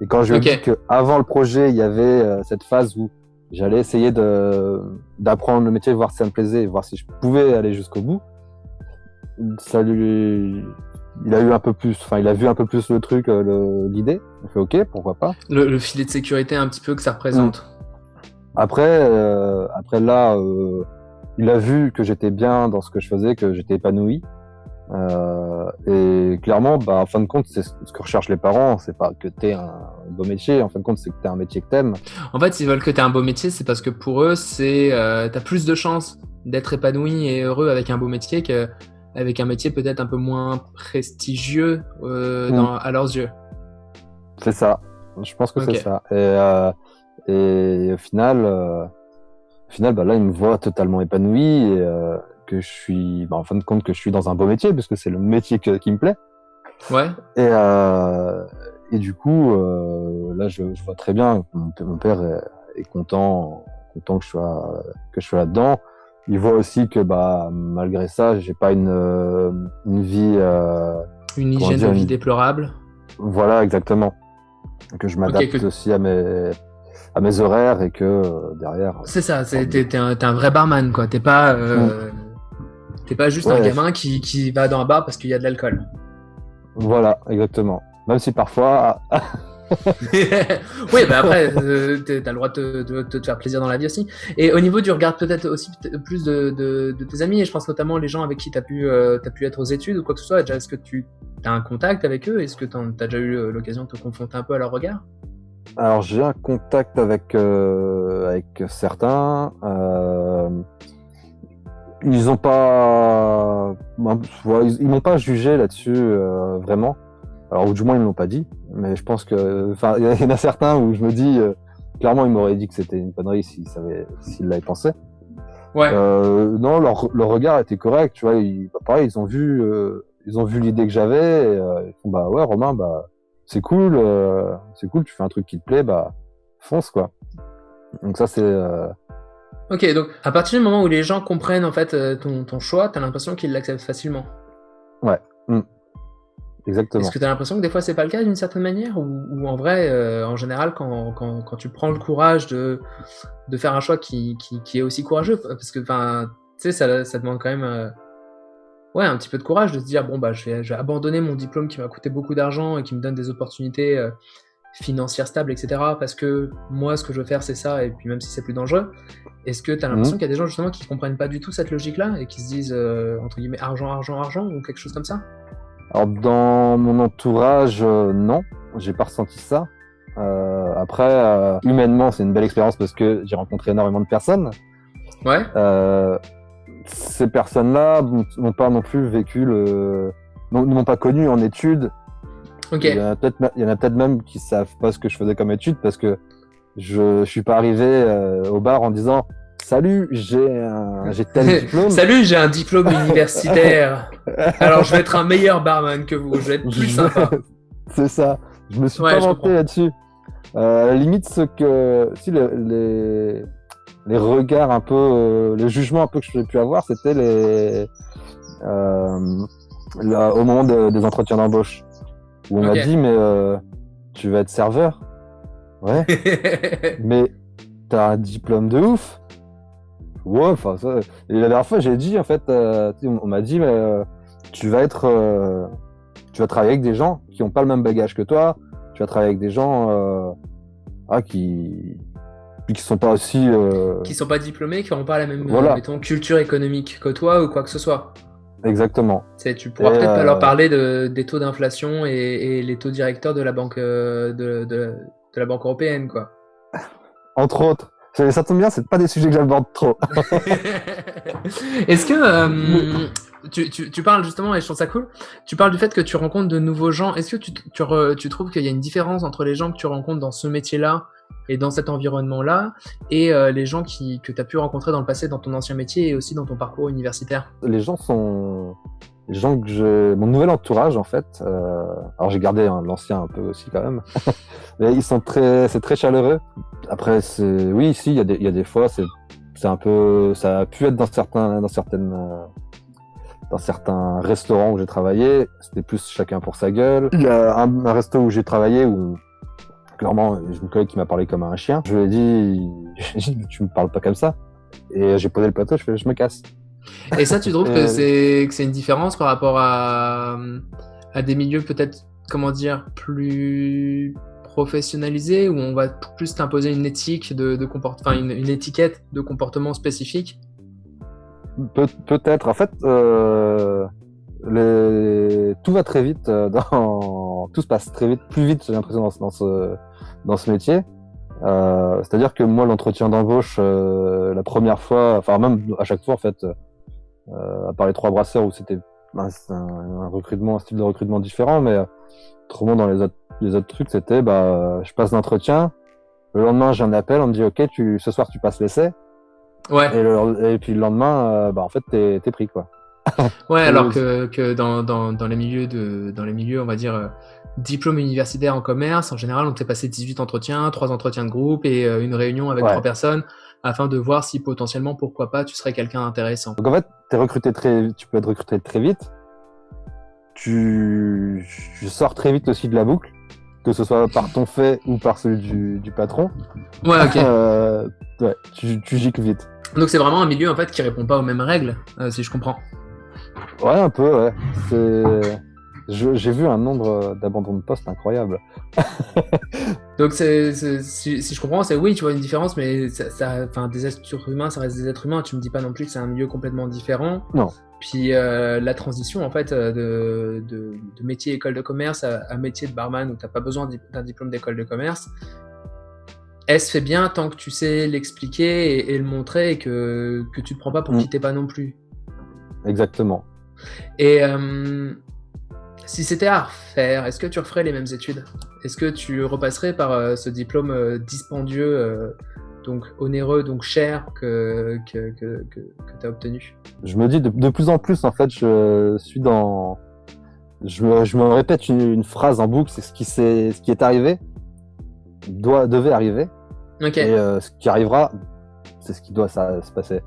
S2: Et quand je lui ai dit qu'avant le projet, il y avait cette phase où j'allais essayer d'apprendre le métier, voir si ça me plaisait, voir si je pouvais aller jusqu'au bout, il a eu un peu plus, enfin, il a vu un peu plus le truc, l'idée. Il fait ok, pourquoi pas.
S1: Le filet de sécurité un petit peu que ça représente.
S2: Après là, il a vu que j'étais bien dans ce que je faisais, que j'étais épanoui. Et clairement, bah, en fin de compte, c'est ce que recherchent les parents. C'est pas que t'aies un beau métier. En fin de compte, c'est que t'aies un métier que t'aimes.
S1: En fait, s'ils veulent que t'aies un beau métier, c'est parce que pour eux, t'as plus de chances d'être épanoui et heureux avec un beau métier qu'avec un métier peut-être un peu moins prestigieux à leurs yeux.
S2: C'est ça. Je pense que c'est ça. Et au final, bah là, il me voit totalement épanoui et que je suis, bah, en fin de compte, que je suis dans un beau métier parce que c'est le métier qui me plaît.
S1: Ouais.
S2: Et du coup, là, je vois très bien que mon père est content que je sois là-dedans. Il voit aussi que, bah, malgré ça, j'ai pas une vie,
S1: une hygiène de vie déplorable.
S2: Voilà, exactement. Que je m'adapte aussi à mes horaires et que derrière.
S1: C'est ça, t'es un vrai barman, quoi. T'es pas juste un gamin qui va dans un bar parce qu'il y a de l'alcool.
S2: Voilà, exactement. Même si parfois.
S1: Oui, bah après, t'as le droit de te faire plaisir dans la vie aussi. Et au niveau du regard, peut-être aussi plus de tes amis, et je pense notamment les gens avec qui t'as pu être aux études ou quoi que ce soit. Déjà, est-ce que tu as un contact avec eux? Est-ce que t'as déjà eu l'occasion de te confronter un peu à leur regard?
S2: Alors, j'ai un contact avec certains. Ils n'ont pas, ils m'ont pas jugé là-dessus vraiment. Alors, ou du moins ils me l'ont pas dit. Mais je pense que, enfin, il y en a certains où je me dis, clairement, ils m'auraient dit que c'était une connerie s'ils l'avaient pensé.
S1: Ouais.
S2: Non, leur regard était correct. Tu vois, pareil, ils ont vu l'idée que j'avais. Ils font bah ouais, Romain, bah c'est cool, tu fais un truc qui te plaît, bah fonce quoi. Donc ça c'est.
S1: Ok, donc à partir du moment où les gens comprennent en fait ton choix, t'as l'impression qu'ils l'acceptent facilement.
S2: Ouais. Exactement.
S1: Est-ce que t'as l'impression que des fois c'est pas le cas d'une certaine manière, ou en vrai, en général, quand tu prends le courage de faire un choix qui est aussi courageux, parce que enfin, tu sais, ça demande quand même un petit peu de courage de se dire bon bah je vais abandonner mon diplôme qui m'a coûté beaucoup d'argent et qui me donne des opportunités financières stables, etc. parce que moi ce que je veux faire c'est ça, et puis même si c'est plus dangereux. Est-ce que tu as l'impression qu'il y a des gens justement qui comprennent pas du tout cette logique-là et qui se disent entre guillemets argent ou quelque chose comme ça?
S2: Alors dans mon entourage, non, j'ai pas ressenti ça. Après, humainement, c'est une belle expérience parce que j'ai rencontré énormément de personnes.
S1: Ouais.
S2: Ces personnes-là n'ont pas non plus vécu ne m'ont pas connu en études.
S1: Ok.
S2: Il y en a peut-être même qui savent pas ce que je faisais comme études parce que je suis pas arrivé au bar en disant salut, j'ai tel diplôme.
S1: Salut, j'ai un diplôme universitaire. Alors je vais être un meilleur barman que vous, je vais être plus sympa.
S2: C'est ça. Je me suis pas vanté là-dessus. À la limite, les regards un peu, les jugements un peu que j'ai pu avoir, c'était au moment des entretiens d'embauche où on m'a dit mais tu vas être serveur. Ouais. Mais t'as un diplôme de ouf. Ouais, enfin ça. Et la dernière fois, j'ai dit en fait, on m'a dit mais tu vas travailler avec des gens qui ont pas le même bagage que toi. Tu vas travailler avec des gens qui sont pas aussi
S1: qui sont pas diplômés, qui n'ont pas la même mettons, culture économique que toi ou quoi que ce soit.
S2: Exactement.
S1: Tu pourras peut-être pas leur parler des taux d'inflation et les taux directeurs de la banque de la Banque européenne, quoi.
S2: Entre autres. Ça tombe bien, c'est pas des sujets que j'aborde trop.
S1: Est-ce que tu parles justement, et je trouve ça cool, tu parles du fait que tu rencontres de nouveaux gens. Est-ce que tu trouves qu'il y a une différence entre les gens que tu rencontres dans ce métier-là et dans cet environnement-là et les gens que tu as pu rencontrer dans le passé dans ton ancien métier et aussi dans ton parcours universitaire?
S2: Les gens que mon nouvel entourage, en fait, alors j'ai gardé l'ancien un peu aussi quand même, mais c'est très chaleureux. Après, oui, ici, il y a des fois, c'est un peu, ça a pu être dans certains restaurants où j'ai travaillé, c'était plus chacun pour sa gueule. Il y a un resto où j'ai travaillé où, clairement, j'ai une collègue qui m'a parlé comme un chien. Je lui ai dit, tu me parles pas comme ça. Et j'ai posé le plateau, je me casse.
S1: Et ça, tu trouves que c'est une différence par rapport à des milieux peut-être, comment dire, plus professionnalisés, où on va plus t'imposer une éthique de comportement, une étiquette de comportement spécifique?
S2: Peut-être. En fait, tout va très vite tout se passe très vite, plus vite, j'ai l'impression, dans ce métier. C'est-à-dire que moi, l'entretien d'embauche, la première fois, enfin même à chaque fois, en fait, à part les 3 brasseurs où c'était un style de recrutement différent, mais autrement dans les autres trucs, c'était je passe l'entretien, le lendemain j'ai un appel, on me dit ok, ce soir tu passes l'essai,
S1: ouais.
S2: Et puis le lendemain, en fait t'es pris, quoi.
S1: Ouais, alors que dans les milieux, on va dire, diplôme universitaire en commerce, en général, on te fait passer 18 entretiens, 3 entretiens de groupe et une réunion avec 3 personnes afin de voir si potentiellement, pourquoi pas, tu serais quelqu'un d'intéressant.
S2: Donc en fait, tu peux être recruté très vite. Tu sors très vite aussi de la boucle, que ce soit par ton fait ou par celui du patron.
S1: Ouais, ok.
S2: Tu gicles vite.
S1: Donc c'est vraiment un milieu en fait qui répond pas aux mêmes règles, si je comprends.
S2: Ouais, un peu, ouais. J'ai vu un nombre d'abandons de poste incroyable.
S1: Donc si je comprends, c'est oui, tu vois une différence, mais des êtres humains, ça reste des êtres humains. Tu me dis pas non plus que c'est un milieu complètement différent.
S2: Non.
S1: Puis la transition en fait de métier école de commerce à métier de barman où t'as pas besoin d'un diplôme d'école de commerce, elle se fait bien tant que tu sais l'expliquer et le montrer et que tu te prends pas pour qui t'es pas non plus.
S2: Exactement.
S1: Et si c'était à refaire, est-ce que tu referais les mêmes études? Est-ce que tu repasserais par ce diplôme dispendieux, donc onéreux, donc cher que tu as obtenu?
S2: Je me dis de plus en plus, en fait, je me répète une phrase en boucle, c'est ce qui est arrivé, devait arriver.
S1: Ok.
S2: Et ce qui arrivera, c'est ce qui doit se passer.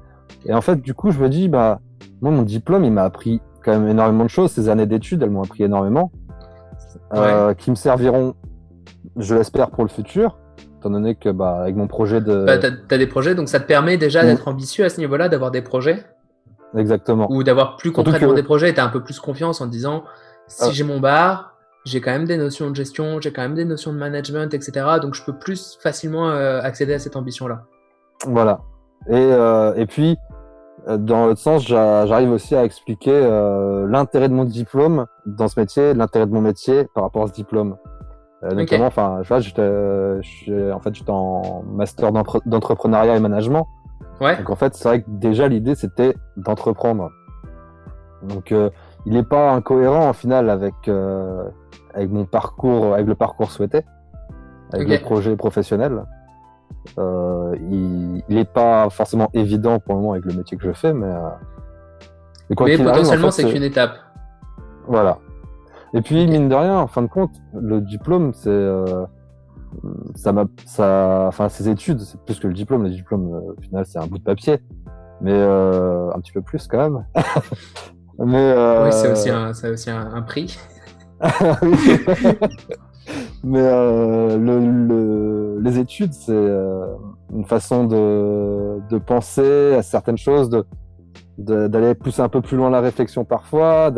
S2: Et en fait, du coup, je me dis, moi, mon diplôme, il m'a appris quand même énormément de choses. Ces années d'études, elles m'ont appris énormément, qui me serviront, je l'espère, pour le futur, étant donné que, avec mon projet de...
S1: t'as des projets, donc ça te permet déjà d'être ambitieux à ce niveau-là, d'avoir des projets.
S2: Exactement.
S1: Ou d'avoir plus concrètement des projets, et t'as un peu plus confiance en te disant, si j'ai mon bar, j'ai quand même des notions de gestion, j'ai quand même des notions de management, etc. Donc je peux plus facilement accéder à cette ambition-là.
S2: Voilà. Et puis, dans l'autre sens, j'arrive aussi à expliquer l'intérêt de mon diplôme dans ce métier, l'intérêt de mon métier par rapport à ce diplôme. Notamment, enfin, j'étais en master d'entrepreneuriat et management.
S1: Ouais.
S2: Donc en fait, c'est vrai que déjà l'idée c'était d'entreprendre. Donc il n'est pas incohérent en final avec mon parcours, avec le parcours souhaité, avec le projet professionnel. Il n'est pas forcément évident pour le moment avec le métier que je fais, mais
S1: potentiellement
S2: arrive, en fait,
S1: c'est qu'une étape.
S2: Voilà. Et puis mine de rien, en fin de compte, le diplôme c'est ces études, c'est plus que le diplôme. Le diplôme, au final, c'est un bout de papier, mais un petit peu plus quand même.
S1: Oui, c'est aussi un prix.
S2: Mais les études, c'est une façon de penser à certaines choses, d'aller pousser un peu plus loin la réflexion parfois,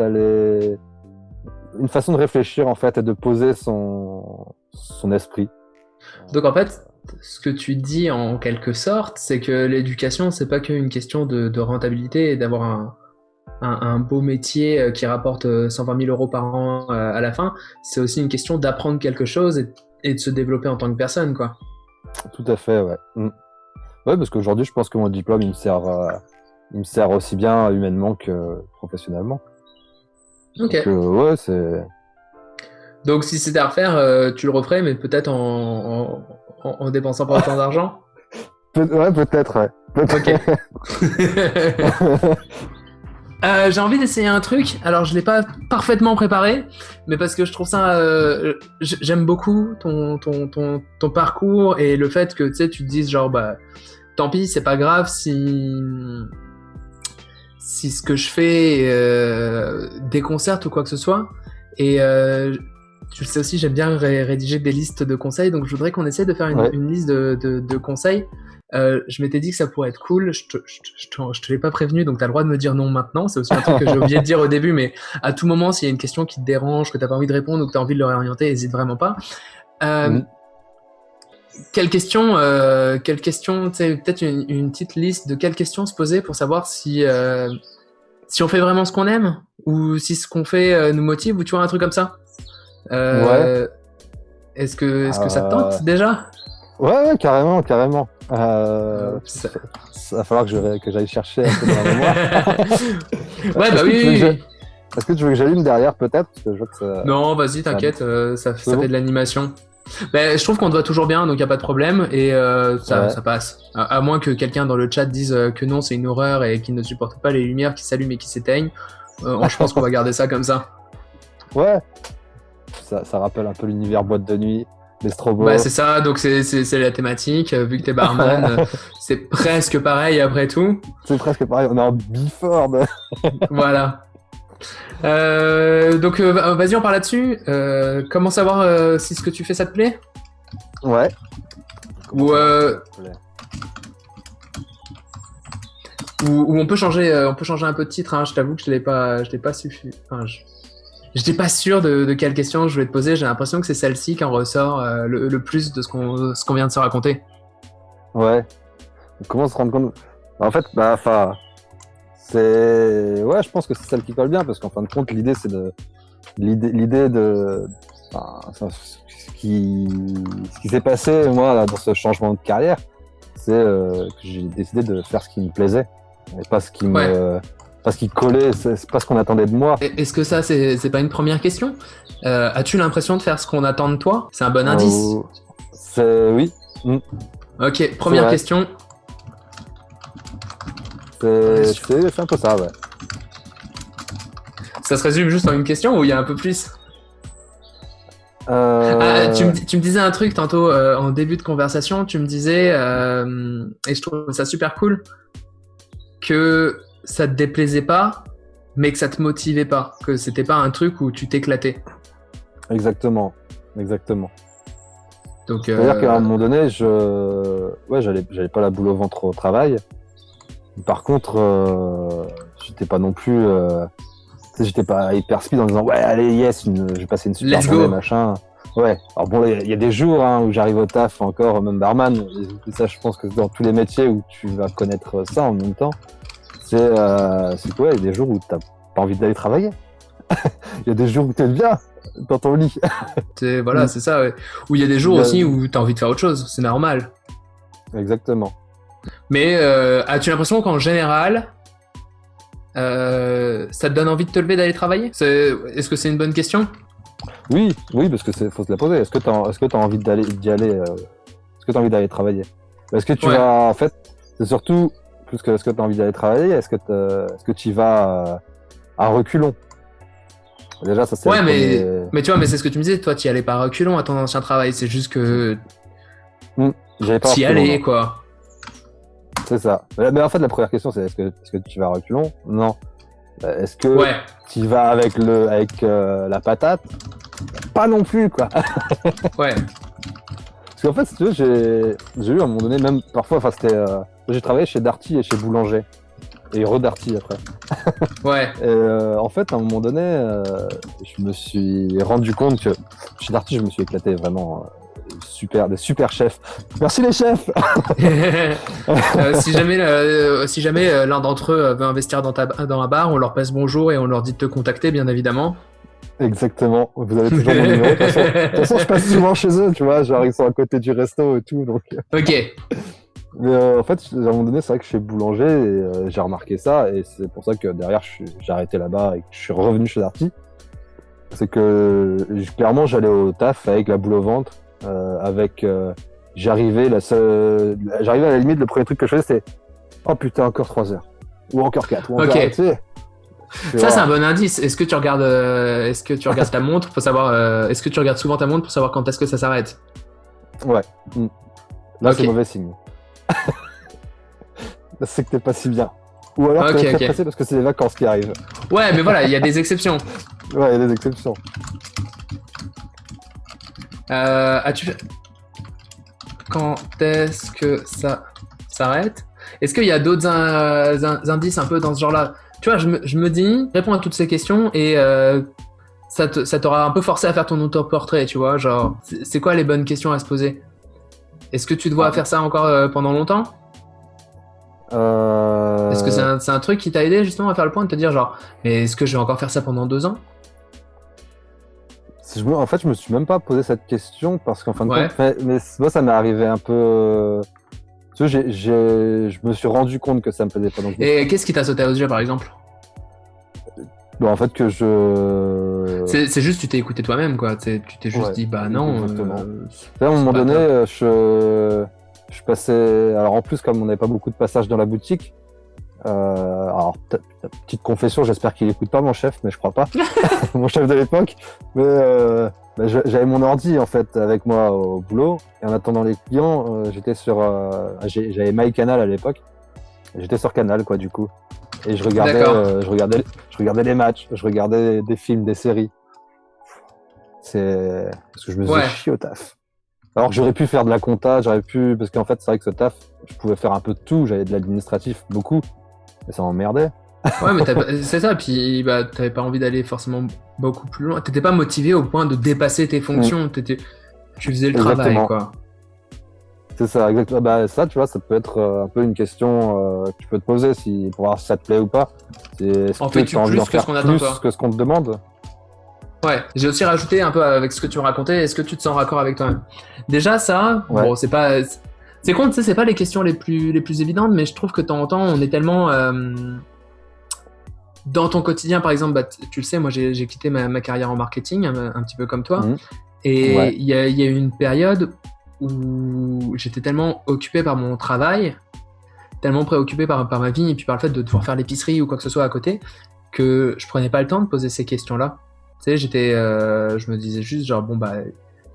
S2: une façon de réfléchir en fait et de poser son esprit.
S1: Donc en fait, ce que tu dis en quelque sorte, c'est que l'éducation, c'est pas qu'une question de rentabilité et d'avoir un beau métier qui rapporte 120 000 € par an à la fin. C'est aussi une question d'apprendre quelque chose et et de se développer en tant que personne, quoi.
S2: Tout à fait, ouais. Ouais, parce qu'aujourd'hui, je pense que mon diplôme, il me sert aussi bien humainement que professionnellement.
S1: Ok.
S2: Donc, ouais, c'est...
S1: Donc si c'était à refaire, tu le referais, mais peut-être en dépensant pas autant d'argent.
S2: Ouais, peut-être, ouais.
S1: Ok. J'ai envie d'essayer un truc. Alors, je l'ai pas parfaitement préparé, mais parce que je trouve ça, j'aime beaucoup ton parcours et le fait que tu sais, tu te dises genre bah, tant pis, c'est pas grave si ce que je fais déconcerte ou quoi que ce soit. Et tu le sais aussi, j'aime bien rédiger des listes de conseils, donc je voudrais qu'on essaie de faire une liste de conseils. Je m'étais dit que ça pourrait être cool, je te l'ai pas prévenu, donc t'as le droit de me dire non maintenant, c'est aussi un truc que j'ai oublié de dire au début, mais à tout moment, s'il y a une question qui te dérange, que t'as pas envie de répondre ou que t'as envie de le réorienter, hésite vraiment pas. Quelle question, tu sais, peut-être une petite liste de quelles questions se poser pour savoir si on fait vraiment ce qu'on aime, ou si ce qu'on fait nous motive, ou tu vois, un truc comme ça. Est-ce que ça te tente déjà?
S2: Ouais, carrément. Ça va falloir que j'aille chercher un peu dans la mémoire.
S1: Ouais, bah oui.
S2: Est-ce que tu veux que j'allume derrière, peut-être? Parce que je vois que ça...
S1: Non, vas-y, t'inquiète, ça fait de l'animation. Mais je trouve qu'on te voit toujours bien, donc il n'y a pas de problème, et ça passe. À moins que quelqu'un dans le chat dise que non, c'est une horreur et qu'il ne supporte pas les lumières qui s'allument et qui s'éteignent. Je pense qu'on va garder ça comme ça.
S2: Ouais. Ça rappelle un peu l'univers boîte de nuit, les strobos.
S1: Bah c'est ça, donc c'est la thématique, vu que t'es barman, c'est presque pareil après tout.
S2: C'est presque pareil, on est en biford.
S1: Voilà. Donc vas-y, on parle là-dessus. Comment savoir si ce que tu fais ça te plaît?
S2: Ouais.
S1: Ou on peut changer un peu de titre, hein. Je t'avoue que je l'ai pas suffi. Enfin, j'étais pas sûr de quelle question je vais te poser. J'ai l'impression que c'est celle-ci qui en ressort le plus de ce qu'on vient de se raconter.
S2: Ouais. Comment se rendre compte? En fait, c'est... Ouais, je pense que c'est celle qui colle bien, parce qu'en fin de compte, l'idée de... ce qui s'est passé, moi, là, dans ce changement de carrière, c'est que j'ai décidé de faire ce qui me plaisait, et pas ce qui pas ce qui collait, c'est pas ce qu'on attendait de moi.
S1: Est-ce que ça, c'est pas une première question? As-tu l'impression de faire ce qu'on attend de toi? C'est un bon indice.
S2: Oui.
S1: Ok, première question.
S2: C'est un peu ça, ouais.
S1: Ça se résume juste en une question ou il y a un peu plus? Tu me disais un truc tantôt en début de conversation, tu me disais, et je trouve ça super cool, que ça te déplaisait pas, mais que ça te motivait pas, que c'était pas un truc où tu t'éclatais.
S2: Exactement.
S1: Donc,
S2: c'est-à-dire qu'à un moment donné, j'allais pas la boule au ventre au travail. Par contre, j'étais pas non plus, j'étais pas hyper speed en disant ouais allez yes, je vais passer une super journée machin. Ouais. Alors bon, il y a des jours où j'arrive au taf encore, même barman. Et ça, je pense que dans tous les métiers où tu vas connaître ça en même temps, c'est quoi? Il y a des jours où t'as pas envie d'aller travailler. Il y a des jours où t'es bien dans ton lit.
S1: C'est ça. Ouais. Ou il y a des jours aussi où t'as envie de faire autre chose. C'est normal.
S2: Exactement.
S1: Mais as-tu l'impression qu'en général, ça te donne envie de te lever d'aller travailler? Est-ce que c'est une bonne question?
S2: Oui, parce que faut se la poser. Est-ce que t'as envie d'y aller? Est-ce que t'as envie d'aller travailler? Est-ce que tu vas, en fait, c'est surtout plus que est-ce que t'as envie d'aller travailler? Est-ce que tu y vas à reculons? Déjà, ça c'est.
S1: Ouais, mais tu vois, mais c'est ce que tu me disais. Toi, tu y allais pas à reculons à ton ancien travail. C'est juste que tu y allais, quoi.
S2: C'est ça. Mais en fait, la première question, c'est est-ce que tu vas à reculons? Non. Est-ce que tu y vas avec la patate? Pas non plus, quoi.
S1: Ouais.
S2: Parce qu'en fait, si tu veux, j'ai eu à un moment donné, même parfois, j'ai travaillé chez Darty et chez Boulanger. Et Darty après.
S1: Ouais.
S2: Et en fait, à un moment donné, je me suis rendu compte que chez Darty, je me suis éclaté vraiment. Des super chefs. Merci les chefs.
S1: Si jamais l'un d'entre eux veut investir dans un bar, on leur passe bonjour et on leur dit de te contacter, bien évidemment.
S2: Exactement. Vous avez toujours mon numéro. De toute façon, je passe souvent chez eux, tu vois. Genre, ils sont à côté du resto et tout. Donc...
S1: Ok.
S2: Mais en fait, à un moment donné, c'est vrai que je suis boulanger et j'ai remarqué ça. Et c'est pour ça que derrière, j'ai arrêté là-bas et que je suis revenu chez Darty. C'est que clairement, j'allais au taf avec la boule au ventre. J'arrivais à la limite, le premier truc que je faisais, c'était oh putain, encore 3 heures. Ou encore 4. Ou encore,
S1: Ok.
S2: tu sais.
S1: Ça, c'est un bon indice. Est-ce que tu regardes ta montre pour savoir, est-ce que tu regardes souvent ta montre pour savoir quand est-ce que ça s'arrête?
S2: Ouais. Là,
S1: Ok.
S2: c'est mauvais signe. Là, c'est que t'es pas si bien. Ou alors, t'es très pressé parce que c'est les vacances qui arrivent.
S1: Ouais, mais voilà, il y a des exceptions.
S2: Ouais, il y a des exceptions.
S1: As-tu fait... Quand est-ce que ça s'arrête? Est-ce qu'il y a d'autres indices un peu dans ce genre-là? Tu vois, je me dis, réponds à toutes ces questions et ça t'aura un peu forcé à faire ton autoportrait, tu vois. Genre, c'est quoi les bonnes questions à se poser? Est-ce que tu dois faire ça encore pendant longtemps? Est-ce que c'est un truc qui t'a aidé justement à faire le point de te dire genre, mais est-ce que je vais encore faire ça pendant 2 ans?
S2: En fait, je me suis même pas posé cette question parce qu'en fin de
S1: Ouais.
S2: compte, mais moi, ça m'est arrivé un peu. Tu sais, je me suis rendu compte que ça me plaisait pas. Donc,
S1: Et qu'est-ce qui t'a sauté aux yeux par exemple?
S2: bon, en fait, que je.
S1: C'est juste tu t'es écouté toi-même quoi. Tu t'es juste
S2: Ouais,
S1: dit bah non.
S2: exactement. Tu sais, à un moment
S1: pas
S2: donné,
S1: top.
S2: je passais. Alors, en plus, comme on n'avait pas beaucoup de passages dans la boutique, alors, petite confession, j'espère qu'il écoute pas mon chef, mais je crois pas. Mon chef de l'époque. Mais j'avais mon ordi en fait avec moi au boulot. Et en attendant les clients, j'étais sur. J'avais MyCanal à l'époque. J'étais sur Canal quoi du coup. Et
S1: D'accord.
S2: je regardais les matchs, je regardais des films, des séries. C'est parce que je me faisais
S1: Ouais.
S2: chier au taf. Alors que j'aurais pu faire de la compta, parce qu'en fait c'est vrai que ce taf, je pouvais faire un peu de tout. J'avais de l'administratif beaucoup, mais ça m'emmerdait.
S1: Ouais, mais c'est ça. Puis bah t'avais pas envie d'aller forcément beaucoup plus loin. T'étais pas motivé au point de dépasser tes fonctions. Tu faisais le travail
S2: Exactement.
S1: quoi.
S2: C'est ça, exactement. Bah, ça, tu vois, ça peut être un peu une question que tu peux te poser pour voir si ça te plaît ou pas. Est-ce
S1: En
S2: que
S1: fais-tu
S2: tu as envie
S1: plus
S2: d'en
S1: que ce
S2: faire
S1: qu'on attend de
S2: plus
S1: toi?
S2: que ce qu'on te demande?
S1: Ouais, j'ai aussi rajouté un peu avec ce que tu me racontais, est-ce que tu te sens raccord avec toi-même? Déjà, ça,
S2: Ouais.
S1: bon, c'est pas. C'est con, tu sais, c'est pas les questions les plus évidentes, mais je trouve que de temps en temps, on est tellement. Dans ton quotidien, par exemple, bah, tu le sais, moi j'ai quitté ma carrière en marketing, un petit peu comme toi,
S2: Mhm.
S1: et
S2: Ouais.
S1: il y a eu une période où j'étais tellement occupé par mon travail, tellement préoccupé par ma vie, et puis par le fait de devoir faire l'épicerie ou quoi que ce soit à côté, que je prenais pas le temps de poser ces questions-là. Tu sais, je me disais juste genre bon bah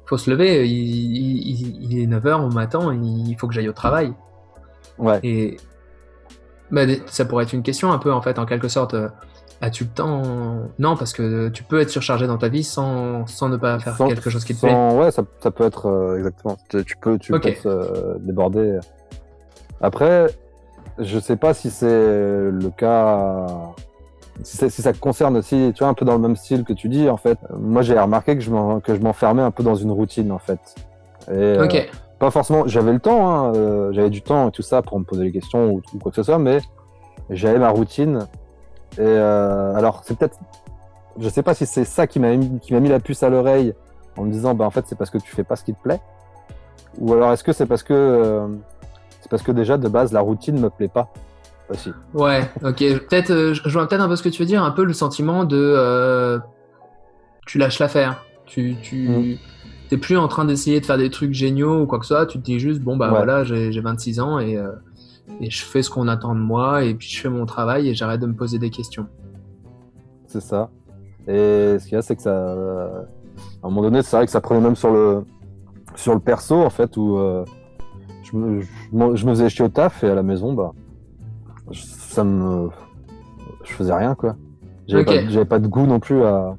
S1: faut se lever, il est 9h, on m'attend, il faut que j'aille au travail.
S2: Ouais.
S1: Et bah, ça pourrait être une question un peu en fait en quelque sorte. As-tu le temps? Non, parce que tu peux être surchargé dans ta vie sans ne pas faire quelque chose qui te plaît.
S2: Ouais, ça peut être exactement. Tu
S1: Ok.
S2: peux être débordé. Après, je sais pas si c'est le cas. Si ça te concerne aussi, tu vois, un peu dans le même style que tu dis, en fait. Moi, j'ai remarqué que je m'enfermais un peu dans une routine, en fait. Et
S1: Ok.
S2: pas forcément, j'avais le temps, hein, j'avais du temps et tout ça pour me poser les questions ou quoi que ce soit, mais j'avais ma routine. Et alors, c'est peut-être, je sais pas si c'est ça qui m'a mis la puce à l'oreille en me disant, bah en fait, c'est parce que tu fais pas ce qui te plaît, ou alors est-ce que c'est parce que déjà de base la routine me plaît pas aussi.
S1: Ouais, ok. Peut-être, je vois peut-être un peu ce que tu veux dire, un peu le sentiment de tu lâches l'affaire. T'es plus en train d'essayer de faire des trucs géniaux ou quoi que ce soit. Tu te dis juste bon bah
S2: Ouais,
S1: voilà, j'ai 26 ans et je fais ce qu'on attend de moi et puis je fais mon travail et j'arrête de me poser des questions.
S2: c'est ça. Et ce qu'il y a, c'est que ça, à un moment donné, c'est vrai que ça prenait même sur le perso en fait où je me faisais chier au taf et à la maison, bah, je faisais rien quoi.
S1: Ok.
S2: J'avais pas de goût non plus à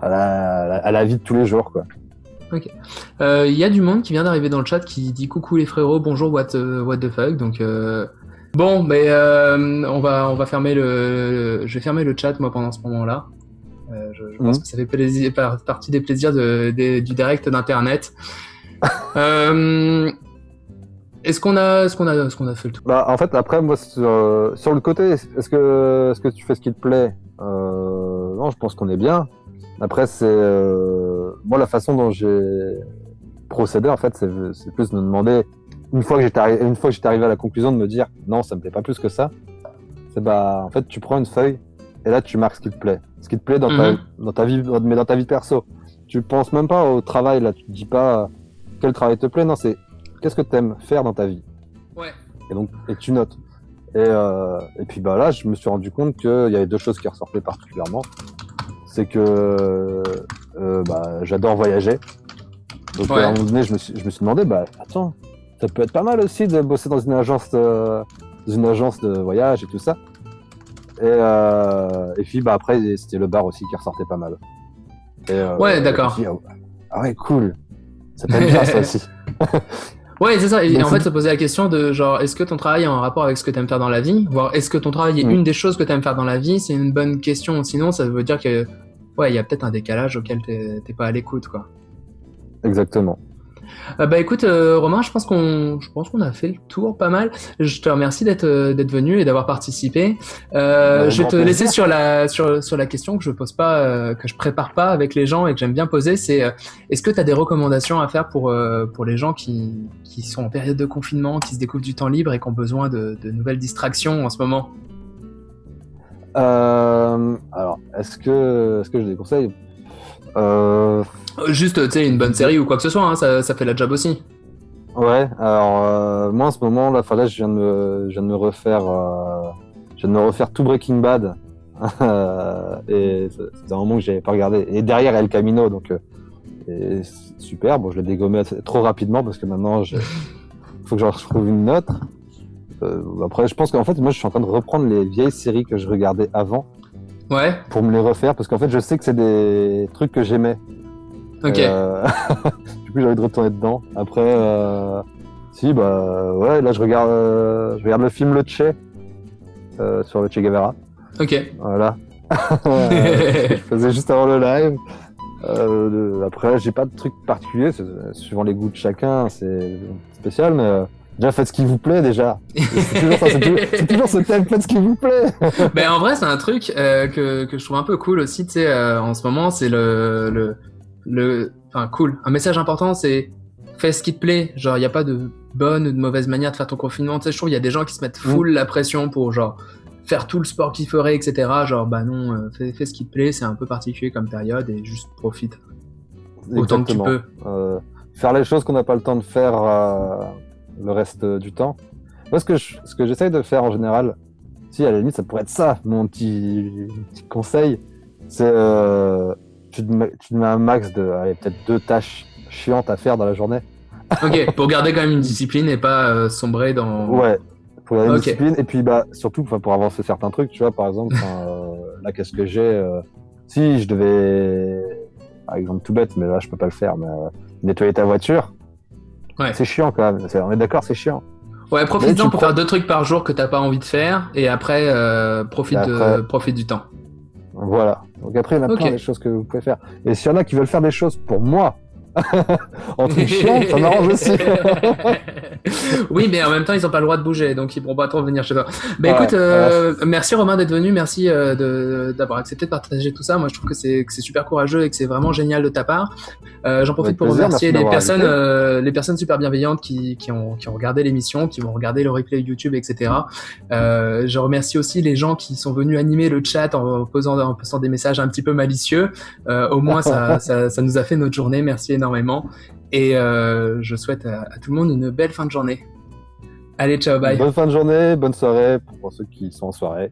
S2: la vie de tous les jours quoi.
S1: Ok. Il y a du monde qui vient d'arriver dans le chat qui dit coucou les frérots, bonjour what the fuck. Donc bon, mais on va fermer je vais fermer le chat moi pendant ce moment-là. Je pense que ça fait plaisir, partie des plaisirs du direct d'internet. Est-ce qu'on a fait le tour?
S2: Bah, en fait, après, moi, sur le côté, est-ce que tu fais ce qui te plaît? Non, non, je pense qu'on est bien. Après, c'est moi la façon dont j'ai procédé en fait, c'est plus de me demander une fois que j'étais arrivé à la conclusion de me dire non, ça me plaît pas plus que ça. C'est en fait, tu prends une feuille et là tu marques ce qui te plaît dans ta vie, mais dans ta vie perso. Tu penses même pas au travail là, tu te dis pas quel travail te plaît, non, c'est qu'est-ce que tu aimes faire dans ta vie.
S1: Ouais.
S2: Et tu notes. Et puis là, je me suis rendu compte qu'il y avait deux choses qui ressortaient particulièrement. C'est que j'adore voyager. Donc à un moment donné, je me suis demandé, attends, ça peut être pas mal aussi de bosser dans une agence de voyage et tout ça. Et puis après, c'était le bar aussi qui ressortait pas mal.
S1: Ouais, d'accord.
S2: Ah ouais, cool. Ça peut être bien ça aussi.
S1: Ouais, c'est ça. Et en fait, se poser la question de genre, est-ce que ton travail a un rapport avec ce que tu aimes faire dans la vie? Voire, est-ce que ton travail est une des choses que tu aimes faire dans la vie? C'est une bonne question. Sinon, ça veut dire que, il y a peut-être un décalage auquel t'es pas à l'écoute, quoi.
S2: Exactement.
S1: Écoute, Romain, je pense qu'on a fait le tour pas mal. Je te remercie d'être venu et d'avoir participé. Je vais te laisser sur la question que je pose pas, que je prépare pas avec les gens et que j'aime bien poser. C'est est-ce que tu as des recommandations à faire pour les gens qui sont en période de confinement, qui se découvrent du temps libre et qui ont besoin de nouvelles distractions en ce moment?
S2: Alors, est-ce que j'ai des conseils?
S1: Juste, tu sais, une bonne série ou quoi que ce soit, hein, ça fait la job aussi.
S2: Ouais, alors moi en ce moment, là, je viens de me refaire tout Breaking Bad. Et c'est un moment que j'avais pas regardé. Et derrière, il y a El Camino, donc c'est super. Bon, je l'ai dégommé trop rapidement parce que maintenant, faut que je retrouve une note. Après, je pense qu'en fait, moi, je suis en train de reprendre les vieilles séries que je regardais avant.
S1: Ouais.
S2: Pour me les refaire, parce qu'en fait, je sais que c'est des trucs que j'aimais.
S1: Ok.
S2: Du coup, j'ai envie de retourner dedans. Après, ouais, là, je regarde le film Le Che, sur le Che Guevara.
S1: Ok.
S2: Voilà. Je faisais juste avant le live. Après, j'ai pas de truc particulier, suivant les goûts de chacun, c'est spécial, mais déjà, faites ce qui vous plaît, déjà. C'est toujours ça, c'est toujours ce thème, faites ce qui vous plaît.
S1: Ben, en vrai, c'est un truc que je trouve un peu cool aussi, tu sais, en ce moment, c'est enfin, cool. Un message important, c'est fais ce qui te plaît. Genre, il n'y a pas de bonne ou de mauvaise manière de faire ton confinement. Tu sais, je trouve qu'il y a des gens qui se mettent full la pression pour, genre, faire tout le sport qu'ils feraient, etc. Genre, non, fais ce qui te plaît, c'est un peu particulier comme période et juste profite. Autant que tu peux.
S2: Faire les choses qu'on n'a pas le temps de faire le reste du temps. Moi, ce que j'essaye de faire en général, si à la limite ça pourrait être ça, mon petit conseil, c'est tu te mets un max de peut-être 2 tâches chiantes à faire dans la journée.
S1: Ok, pour garder quand même une discipline et pas sombrer dans...
S2: Ouais, pour garder une discipline, et puis surtout pour avancer certains trucs, tu vois, par exemple, là, qu'est-ce que j'ai si je devais, par exemple, tout bête, mais là je peux pas le faire, mais nettoyer ta voiture, c'est chiant quand même, on est d'accord, c'est chiant.
S1: Ouais, profite-en pour faire 2 trucs par jour que t'as pas envie de faire, et après, profite du temps.
S2: Voilà. Donc après, il y en a plein des choses que vous pouvez faire. Et s'il y en a qui veulent faire des choses pour moi, en truc chiant, ça m'arrange aussi.
S1: Oui, mais en même temps, ils n'ont pas le droit de bouger, donc ils pourront pas trop venir chez toi. Écoute, merci Romain d'être venu, merci d'avoir accepté de partager tout ça. Moi, je trouve que c'est super courageux et que c'est vraiment génial de ta part. J'en profite pour remercier les personnes super bienveillantes qui ont regardé l'émission, qui vont regarder le replay YouTube, etc. Je remercie aussi les gens qui sont venus animer le chat en posant des messages un petit peu malicieux. Au moins, ça nous a fait notre journée. Merci énormément. Et je souhaite à tout le monde une belle fin de journée. Allez, ciao, bye.
S2: Bonne fin de journée, bonne soirée pour ceux qui sont en soirée.